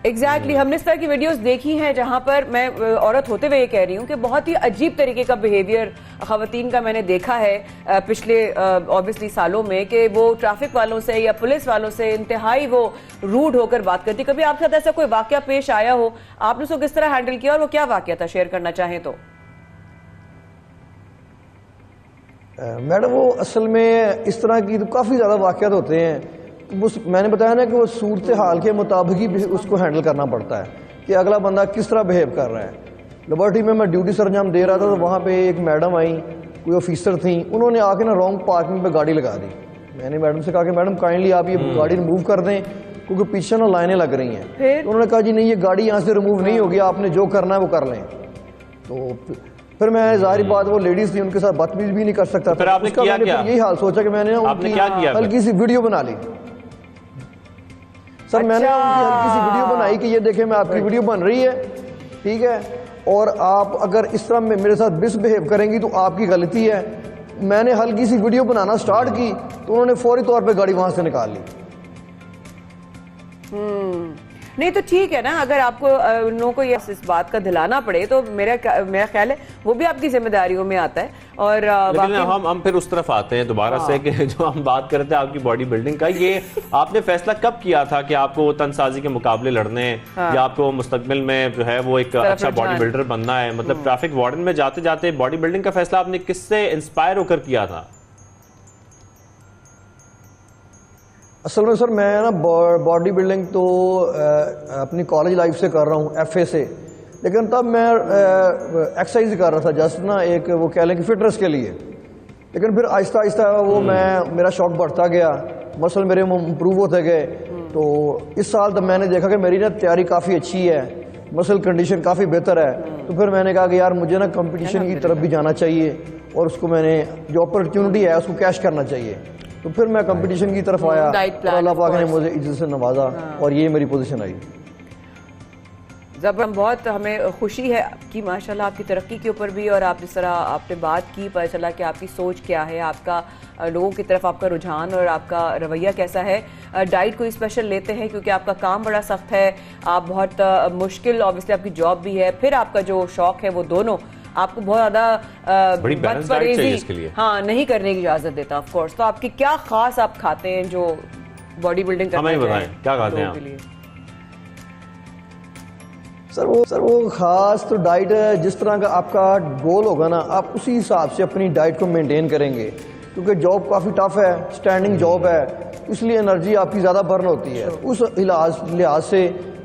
एग्जैक्टली हमने इस तरह की वीडियोस देखी हैं जहां पर, मैं औरत होते हुए ये कह रही हूँ कि बहुत ही अजीब तरीके का बिहेवियर खवातीन का मैंने देखा है पिछले ऑब्वियसली सालों में, कि वो ट्रैफिक वालों से या पुलिस वालों से इंतहाई वो रूड होकर बात करती। कभी आपके साथ ऐसा कोई वाकया पेश आया हो, आपने उसको किस तरह हैंडल किया और वो क्या वाकया था, शेयर करना चाहें तो? मैडम वो असल में इस तरह की तो काफ़ी ज़्यादा वाकयात होते हैं, मैंने बताया ना कि वो सूरत हाल के मुताबिक ही उसको हैंडल करना पड़ता है कि अगला बंदा किस तरह बिहेव कर रहा है। लिबर्टी में मैं ड्यूटी सरंजाम दे रहा था तो वहाँ पे एक मैडम आई, कोई ऑफिसर थी, उन्होंने आके ना रॉन्ग पार्किंग पे गाड़ी लगा दी। मैंने मैडम से कहा कि मैडम काइंडली आप ये गाड़ी रिमूव कर दें क्योंकि पीछे ना लाइनें लग रही हैं। तो उन्होंने कहा जी नहीं, ये गाड़ी यहाँ से रिमूव नहीं होगी, आपने जो करना है वो कर लें। तो फिर मैं जाहिर बात, वो लेडीज थी, उनके साथ बदतमीज भी नहीं कर सकता था। यही हाल सोचा कि मैंने उनकी हल्की सी वीडियो बना ली। सर मैंने उनकी हल्की सी वीडियो बनाई कि ये देखें मैं आपकी वीडियो बन रही है, ठीक है, और आप अगर इस तरह में मेरे साथ मिसबिहेव करेंगी तो आपकी गलती है। मैंने हल्की सी वीडियो बनाना स्टार्ट की तो उन्होंने फौरी तौर पे गाड़ी वहां से निकाल ली। नहीं तो ठीक है ना, अगर आपको लोगों को ये इस बात का दिलाना पड़े तो मेरा ख्याल है वो भी आपकी जिम्मेदारियों में आता है। और हम फिर उस तरफ आते हैं दोबारा से कि जो हम बात करते हैं आपकी बॉडी बिल्डिंग का, ये आपने फैसला कब किया था कि आपको तनसाजी के मुकाबले लड़ने हैं या आपको मुस्तकबिल में जो है वो एक अच्छा बॉडी बिल्डर बनना है? मतलब ट्रैफिक वार्डन में जाते जाते बॉडी बिल्डिंग का फैसला आपने किससे इंस्पायर होकर किया था? असल में सर मैं ना बॉडी बिल्डिंग तो अपनी कॉलेज लाइफ से कर रहा हूँ, FA से, लेकिन तब मैं एक्सरसाइज कर रहा था जस्ट ना एक वो कह लें कि फिटनेस के लिए। लेकिन फिर आहिस्ता आहिस्ता वो मेरा शौक बढ़ता गया, मसल मेरे इम्प्रूव होते गए। तो इस साल तब मैंने देखा कि मेरी ना तैयारी काफ़ी अच्छी है, मसल कंडीशन काफ़ी बेहतर है। तो फिर मैंने कहा कि यार मुझे ना कंपटीशन की तरफ भी जाना चाहिए और उसको मैंने जो अपॉर्चुनिटी है उसको कैश करना चाहिए। तो फिर मैं कंपटीशन की तरफ आया, अल्लाह पाक ने मुझे इज्जत से नवाजा और ये मेरी पोजीशन आई। जब बहुत हमें खुशी है कि माशाल्लाह आपकी तरक्की के ऊपर भी, और आप जिस तरह आपने बात की पता चला कि आपकी सोच क्या है, आपका लोगों की तरफ आपका रुझान और आपका रवैया कैसा है। डाइट को स्पेशल लेते हैं क्योंकि आपका काम बड़ा सख्त है, आप बहुत मुश्किल, ऑब्वियसली आपकी जॉब भी है, फिर आपका जो शौक है, वो दोनों आपको बहुत ज्यादा बदपरेजी नहीं करने की इजाजत देता ऑफ कोर्स। तो आपकी क्या खास आप खाते हैं जो बॉडी बिल्डिंग करते हैं? हमें बताएं क्या खाते हैं आप? सर वो ख़ास तो डाइट जिस तरह का आपका गोल होगा ना, आप उसी हिसाब से अपनी डाइट को मेंटेन करेंगे, क्योंकि जॉब काफ़ी टफ है, स्टैंडिंग जॉब है, इसलिए एनर्जी आपकी ज़्यादा बर्न होती है। उस लिहाज से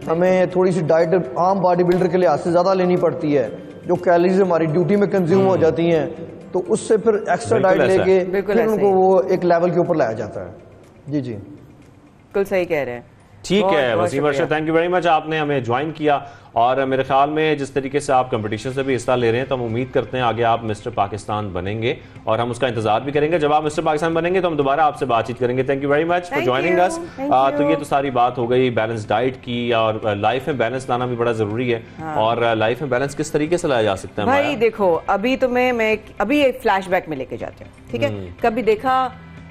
हमें थोड़ी सी डाइट आम बॉडी बिल्डर के लिहाज से ज़्यादा लेनी पड़ती है, जो कैलोरीज हमारी ड्यूटी में कंज्यूम हो जाती हैं, तो उससे फिर एक्स्ट्रा डाइट लेके फिर उनको वो एक लेवल के ऊपर लाया जाता है। जी जी बिल्कुल सही कह रहे हैं। ठीक है Waseem Arshad, thank you very much, आपने हमें ज्वाइन किया और मेरे ख्याल में जिस तरीके से आप कंपटीशन से भी हिस्सा ले रहे हैं तो हम उम्मीद करते हैं आगे आप मिस्टर पाकिस्तान बनेंगे और हम उसका इंतजार भी करेंगे। जब आप मिस्टर पाकिस्तान बनेंगे तो हम दोबारा आपसे बातचीत करेंगे। Thank you very much for joining अस। तो ये तो सारी बात हो गई बैलेंस डाइट की, और लाइफ में बैलेंस लाना भी बड़ा जरूरी है। और लाइफ में बैलेंस किस तरीके से लाया जा सकता है? भाई देखो, अभी तुम्हें मैं अभी एक फ्लैशबैक में लेके जाती हूँ, ठीक है? कभी देखा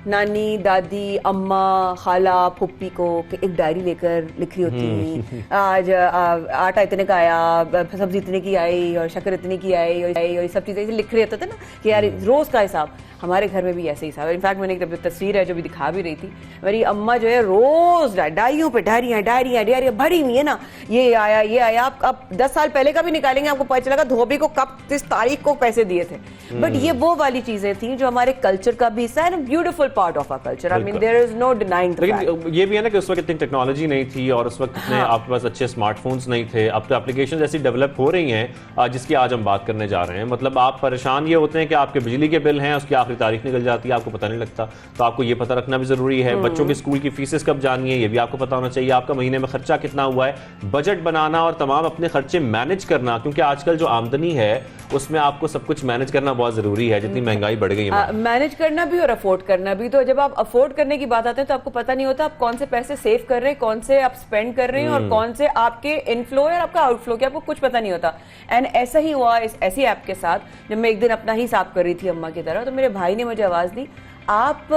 नानी, दादी, अम्मा, खाला, फुप्पी को एक डायरी लेकर लिख रही होती, आज आटा इतने का आया, सब्जी इतने की आई और शक्कर इतने की आई और सब चीज़ें लिख रहे होते थे ना कि यार रोज़ का हिसाब। हमारे घर में भी ऐसे ही हिसाब है। इनफैक्ट मैंने एक तस्वीर है जो भी दिखा भी रही थी, मेरी अम्मा जो है रोज़ डायरियों पे डायरियाँ भरी हुई है ना, ये आया। आप 10 साल पहले का भी निकालेंगे आपको पता चलेगा धोबी को कब किस तारीख को पैसे दिए थे। बट ये वो वाली चीज़ें थी जो हमारे कल्चर का भी हिस्सा है, beautiful part of our culture. I mean there is no denying. लेकिन ये भी है ना कि उस वक्त इतनी टेक्नोलॉजी नहीं थी और उस वक्त इतने आपके पास अच्छे स्मार्टफोन्स नहीं थे। अब तो एप्लीकेशन ऐसी डेवलप हो रही हैं जिसकी आज हम बात करने जा रहे हैं। मतलब आप परेशान ये होते हैं कि आपके बिजली के बिल हैं, उसकी आखिरी तारीख निकल जाती है, आपको पता नहीं लगता। तो आपको ये पता रखना भी जरूरी है। बच्चों की स्कूल की फीसेस कब जानी है ये भी आपको पता होना चाहिए। आपका महीने में खर्चा कितना हुआ है, बजट बनाना और तमाम अपने खर्चे मैनेज करना, क्योंकि आजकल जो आमदनी है उसमें आपको सब कुछ मैनेज करना बहुत जरूरी है, जितनी महंगाई बढ़ गई है। मैनेज करना भी और अफोर्ड करना भी। तो जब आप अफोर्ड करने की बात आते हैं तो आपको पता नहीं होता आप कौन से पैसे सेव कर रहे हैं, कौन से आप स्पेंड कर रहे हैं और कौन से आपके इनफ्लो और आपका आउटफ्लो, क्या आपको कुछ पता नहीं होता। एंड ऐसा ही हुआ इस ऐसी ऐप के साथ। जब मैं एक दिन अपना ही हिसाब कर रही थी अम्मा की तरह, तो मेरे भाई ने मुझे आवाज दी, आप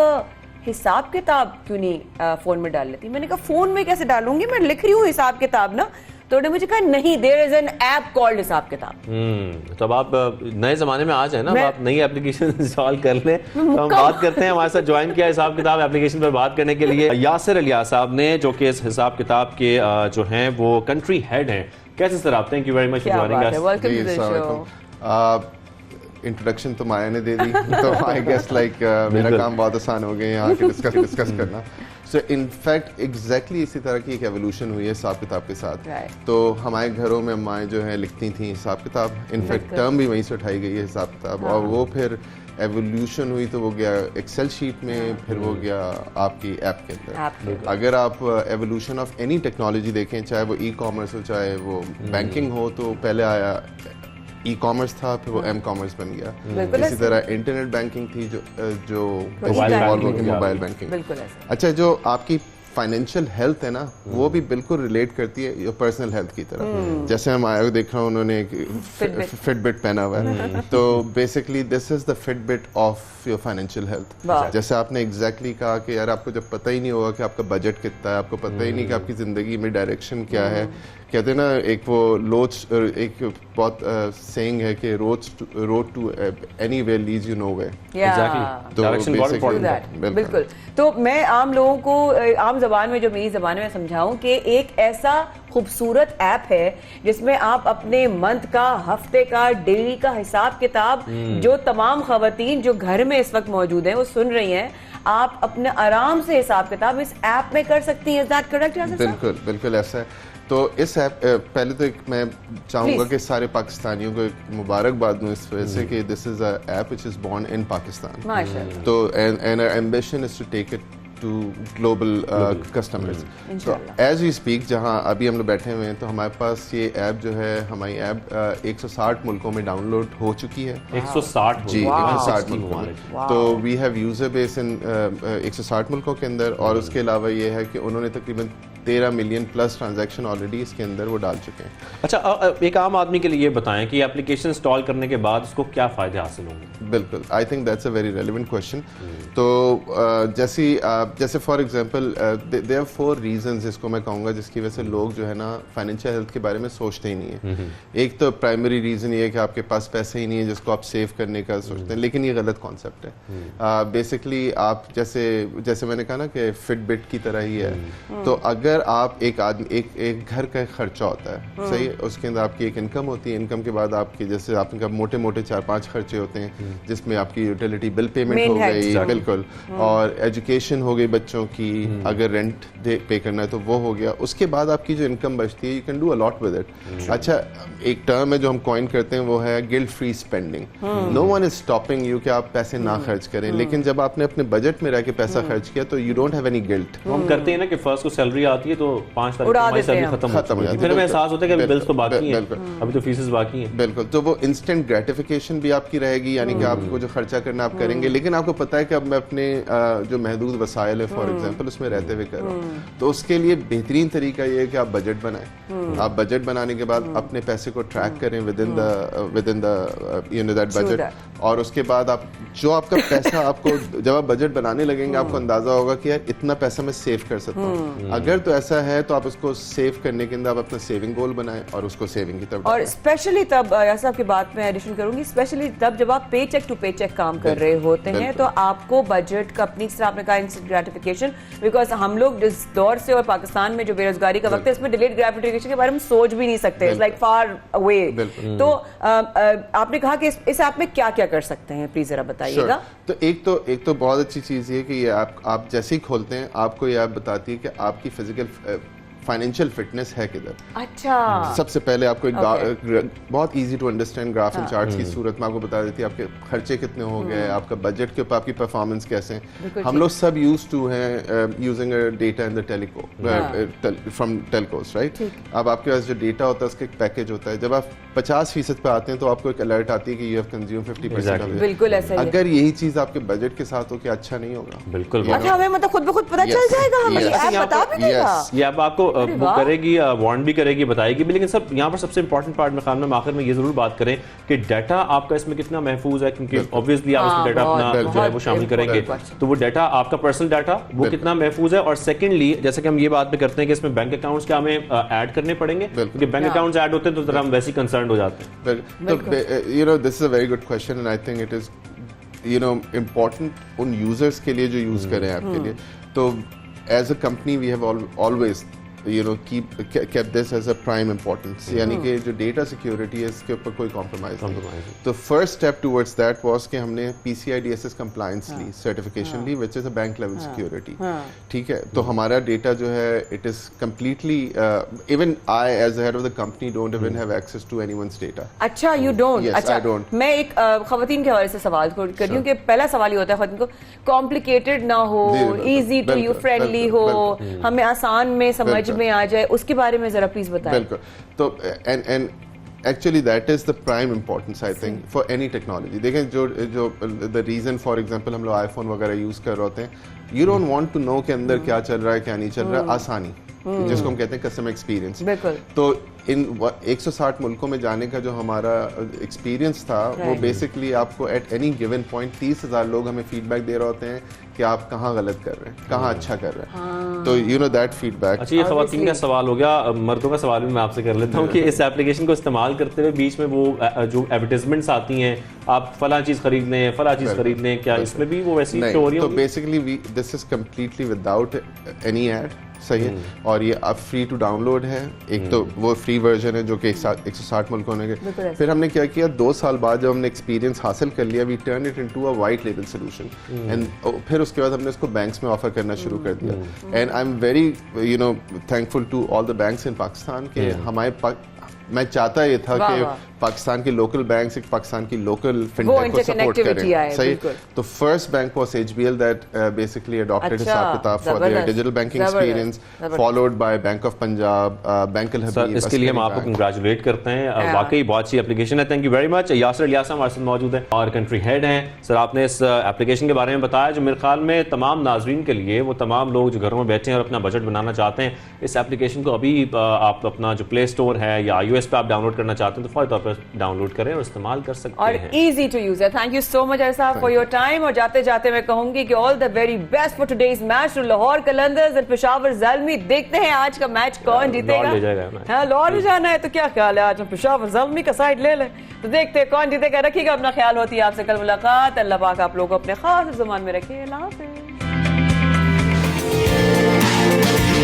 हिसाब किताब क्यों नहीं फोन में डाल लेती? मैंने कहा फोन में कैसे डालूंगी, मैं लिख रही हूँ हिसाब किताब ना। तो उन्होंने मुझे कहा नहीं, there is an app called Hisaab Kitaab. तो अब आप नए जमाने में आ जाए ना, आप नई एप्लीकेशन इंस्टॉल कर लें। तो हम बात करते हैं, हमारे साथ ज्वाइन किया हिसाब किताब एप्लीकेशन पर बात करने के लिए यासिर अलिया साहब ने, जो कि इस हिसाब किताब के जो हैं वो कंट्री हेड हैं। कैसे सर आप? Thank you very much for joining us. Welcome to the show. Introduction तो माया ने दे दी, तो आई गेस लाइक मेरा काम बहुत आसान हो गया यहाँ के डिस्कस करना। सो इनफैक्ट एग्जैक्टली इसी तरह की एक एवोल्यूशन हुई है हिसाब किताब के साथ। तो हमारे घरों में अम्माएँ जो हैं लिखती थी हिसाब किताब, इनफैक्ट टर्म भी वहीं से उठाई गई है हिसाब किताब। और वो फिर एवोल्यूशन हुई तो वो गया एक्सेल शीट में, फिर वो गया आपकी ऐप के अंदर। अगर आप एवोल्यूशन ऑफ एनी टेक्नोलॉजी देखें, चाहे वो ई कॉमर्स हो, चाहे वो बैंकिंग हो, तो पहले आया ई कॉमर्स था, फिर वो एम कॉमर्स बन गया। इसी तरह इंटरनेट बैंकिंग थी जो मोबाइल बैंकिंग। अच्छा, जो आपकी फाइनेंशियल हेल्थ है ना, वो भी बिल्कुल रिलेट करती है योर पर्सनल हेल्थ की तरह। जैसे हम आए देख रहा हूँ उन्होंने एक फिटबिट पहना हुआ है, तो basically this is the Fitbit of your financial health. जैसे आपने एग्जैक्टली कहा कि यार आपको जब पता ही नहीं होगा कि आपका बजट कितना है, आपको पता ही नहीं कि आपकी जिंदगी में डायरेक्शन क्या है। कहते हैं ना, एक वो एक बहुत सेइंग है कि road to anywhere leads you nowhere. Exactly, बिल्कुल। तो मैं आम लोगों को आम जबान में, जो मेरी जबान में समझाऊं कि एक ऐसा खूबसूरत ऐप है जिसमें आप अपने मंथ का, हफ्ते का, डेली का हिसाब किताब, जो तमाम खवातीन जो घर में इस वक्त मौजूद हैं वो सुन रही हैं, आप अपने आराम से हिसाब किताब इस ऐप में कर सकती हैं। Is that correct? बिल्कुल बिल्कुल ऐसा है। तो इस ऐप पहले तो मैं चाहूँगा कि सारे पाकिस्तानियों को एक मुबारकबाद दूँ इस वजह से कि this is a app which is born in Pakistan. तो and our ambition is to take it to global customers. तो एज वी स्पीक, जहाँ अभी हम लोग बैठे हुए हैं, तो हमारे पास ये ऐप जो है, हमारी ऐप 160 मुल्कों में डाउनलोड हो चुकी है। 160? जी, 160 मुल्कों में। तो we have user base in 160 मुल्कों के अंदर। और उसके अलावा ये है कि उन्होंने तकरीबन 13 मिलियन प्लस ट्रांजैक्शन ऑलरेडी इसके अंदर वो डाल चुके हैं। अच्छा, एक आम आदमी के लिए ये बताएं कि एप्लीकेशन इंस्टॉल करने के बाद उसको क्या फ़ायदे हासिल होंगे? बिल्कुल, I think that's a very relevant question. तो जैसे for example there are 4 reasons, इसको मैं कहूँगा, जिसकी वजह से लोग जो है ना फाइनेंशियल हेल्थ के बारे में सोचते ही नहीं है। एक तो प्राइमरी रीज़न ये है कि आपके पास पैसे ही नहीं है जिसको आप सेव करने का सोचते हैं, लेकिन ये गलत कॉन्सेप्ट है। बेसिकली आप जैसे मैंने कहा ना कि फिटबिट की तरह ही है। तो अगर अगर आप एक आदमी एक घर का खर्चा होता है, सही है, उसके अंदर आपकी एक इनकम होती है, इनकम के बाद आपके जैसे आपके मोटे मोटे 4-5 खर्चे होते हैं जिसमें आपकी यूटिलिटी बिल पेमेंट हो गई, बिल्कुल, और एजुकेशन हो गई बच्चों की, अगर रेंट पे करना है तो वो हो गया, उसके बाद आपकी जो इनकम बचती है you can do a lot with it. अच्छा, एक टर्म है जो हम कॉइन करते हैं वो है guilt free spending. No one is stopping you कि आप पैसे ना खर्च करें, लेकिन जब आपने अपने बजट में रह के पैसा खर्च किया तो you don't have any guilt. हम करते हैं ना कि फर्स्ट को सैलरी आती है तो 5 तारीख को हमारी सैलरी खत्म हो जाती है, फिर हमें एहसास होता है कि बिल्स तो बाकी हैं, अभी तो फीसेस बाकी हैं। बिल्कुल, तो वो इंस्टेंट ग्रेटिफिकेशन भी आपकी रहेगी, यानी कि आपको जो खर्चा करना आप करेंगे, लेकिन आपको पता है कि अब मैं अपने जो महदूद वसाइल है फॉर एग्जांपल उसमें रहते हुए कर रहा हूँ, तो उसके लिए बेहतरीन तरीका ये है कि आप बजट बनाएं। आप बजट बनाने के बाद अपने पैसे को ट्रैक करें with in the you know that budget, और उसके बाद आप जो आपका पैसा आपको जब आप बजट बनाने लगेंगे आपको अंदाजा होगा कि यार इतना पैसा मैं सेव कर सकता हूँ। अगर तो ऐसा है तो आप उसको सेव करने के अंदर आप अपना सेविंग गोल बनाएं और उसको सेविंग की तरफ, और स्पेशली तब यासर आपकी बात में एडिशन करूंगी, स्पेशली तब जब आप पे चेक टू पे चेक काम कर रहे होते हैं तो आपको बजट का अपनी तरह आपने कहा इंस्टेंट ग्रेटिफिकेशन, बिकॉज हम लोग जिस दौर से और पाकिस्तान में जो बेरोजगारी का वक्त है इसमें डिलेड ग्रेटिफिकेशन के बारे में सोच भी नहीं सकते, इट्स लाइक फार अवे। तो आपने कहा कि इस ऐप में क्या क्या कर सकते हैं, प्लीज जरा बताइएगा। तो एक तो बहुत अच्छी चीज़ ये कि ये आप जैसे ही खोलते हैं आपको ये ऐप बताती है कि आपकी फिजिकल फाइनेंशियल फिटनेस है किधर। अच्छा, सबसे पहले आपको एक बहुत easy to understand graph and charts की सूरत में आपको बता देती है आपके खर्चे कितने हो गए, आपका बजट के ऊपर आपकी परफॉर्मेंस कैसे है। हम लोग सब यूज्ड टू हैं using data in the telco from telcos, right. अब आपके पास जो डेटा होता है उसका एक पैकेज होता है, जब आप 50% पे आते हैं तो आपको एक अलर्ट आती है कि यू हैव कंज्यूम 50%। बिल्कुल ऐसा ही है। अगर यही चीज आपके बजट के साथ हो कि अच्छा नहीं होगा, बिल्कुल। अच्छा, हमें मतलब खुद ब खुद पता चल जाएगा, हमें ऐप बता भी देगा। ये ऐप आपको बुक करेगी, वार्न भी करेगी, बताएगी भी, लेकिन सब यहाँ पर सबसे इंपॉर्टेंट पार्ट में खान में आखिर में ये जरूर बात करें कि डाटा आपका इसमें कितना महफूज है, क्योंकि ऑब्वियसली आप इसमें डाटा अपना जो है वो शामिल करेंगे, तो वो डाटा आपका पर्सनल डाटा वो कितना महफूज है। और सेकेंडली जैसे कि हम ये बात भी करते हैं कि इसमें बैंक अकाउंट्स क्या हमें ऐड करने पड़ेंगे, क्योंकि बैंक अकाउंट्स ऐड होते हैं तो जरा हम वैसे ही कंसर्न हो जाते हैं। You know this is a very good question and I think it is you know important उन यूजर्स के लिए जो यूज करें ऐप के लिए। तो as a company we have always you know kept this as a prime importance, यानी कि जो data security है इसके ऊपर कोई compromise नहीं। तो first step towards that was कि हमने PCI DSS compliance Lee, certification Lee, which is a bank level security, ठीक है। तो हमारा data जो है it is completely even I as the head of the company don't even have access to anyone's data। अच्छा, you don't? Yes, अच्छा, I don't। मैं एक खवातीन के हवाले से सवाल कर रही हूँ कि पहला सवाल ये होता है खवातीन को कॉम्प्लिकेटेड ना हो, इजी टू यू फ्रेंडली हो, हमें आसान में समझ में आ जाए, उसके बारे में जरा प्लीज बताएं। बिल्कुल। तो and actually that is the prime importance I think for any technology. देखें जो द रीजन फॉर एग्जांपल हम लोग आईफोन वगैरह यूज कर रहे होते हैं, you don't want to know के अंदर क्या चल रहा है क्या नहीं चल रहा है, आसानी जिसको हम कहते हैं कस्टमर एक्सपीरियंस। तो इन 160 मुल्कों में जाने का जो हमारा एक्सपीरियंस था वो बेसिकली आपको एट एनी गिवन पॉइंट 30,000 लोग हमें फीडबैक दे रहे होते हैं कि आप कहाँ गलत कर रहे हैं, कहाँ अच्छा कर रहे हैं। तो यू नो दैट फीडबैक। अच्छा, ये खवातीन का सवाल हो गया, मर्दों का सवाल भी मैं आपसे कर लेता हूँ कि इस एप्लीकेशन को इस्तेमाल करते हुए बीच में वो जो एडवर्टाइजमेंट्स आती हैं, आप फला चीज खरीद लें, फला चीज खरीद लें, क्या इसमें भी वो वैसी स्टोरी? तो basically this is completely without any ad, सही है। और ये अब फ्री टू डाउनलोड है, एक तो वो फ्री वर्जन है जो कि 160 मुल्कों ने। फिर हमने क्या किया, 2 साल बाद जब हमने एक्सपीरियंस हासिल कर लिया, we turn it into a white label solution and फिर उसके बाद हमने इसको बैंक्स में ऑफर करना शुरू कर दिया। And I am very you know thankful to all the banks in Pakistan के हमारे मैं चाहता ये था कि पाकिस्तान के लोकल बैंक्स एक पाकिस्तान की लोकल फिनटेक को सपोर्ट करें, सही। तो first bank was HBL that basically adopted Hisaab Kitaab for their digital banking experience, followed by bank of Punjab, bank Al Habib. इसके लिए हम आपको कंग्रेचुलेट करते हैं, वाकई बहुत अच्छी एप्लीकेशन है। Thank you very much. Yasir Ilyas हमारे साथ मौजूद हैं और कंट्री हेड हैं। सर, आपने इस एप्लीकेशन के बारे में बताया जो मेरे ख्याल में तमाम नाजरीन के लिए, वो तमाम लोग जो घरों में बैठे हैं और अपना बजट बनाना चाहते हैं, इस एप्लीकेशन को अभी आप अपना जो प्ले स्टोर है या iOS पे आप डाउनलोड करना चाहते हैं तो फौरी तौर पर डाउनलोड करें और इस्तेमाल कर सकते हैं, और इजी टू यूज है। थैंक यू सो मच साहब फॉर योर टाइम। और जाते जाते मैं कहूंगी कि all the very best for today's match to Lahore Qalandars and Peshawar Zalmi. देखते हैं आज का मैच कौन जीतेगा। हाँ, लाहौर में जाना है तो क्या ख्याल है, आज हम पेशावर ज़ल्मी का साइड ले लें तो देखते हैं कौन जीतेगा। रखिएगा अपना ख्याल, होती है आपसे कल मुलाकात। अल्लाह पाक आप लोगों को अपने खास ज़ुबान में रखिए। अल्लाह हाफ़िज़।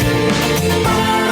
है।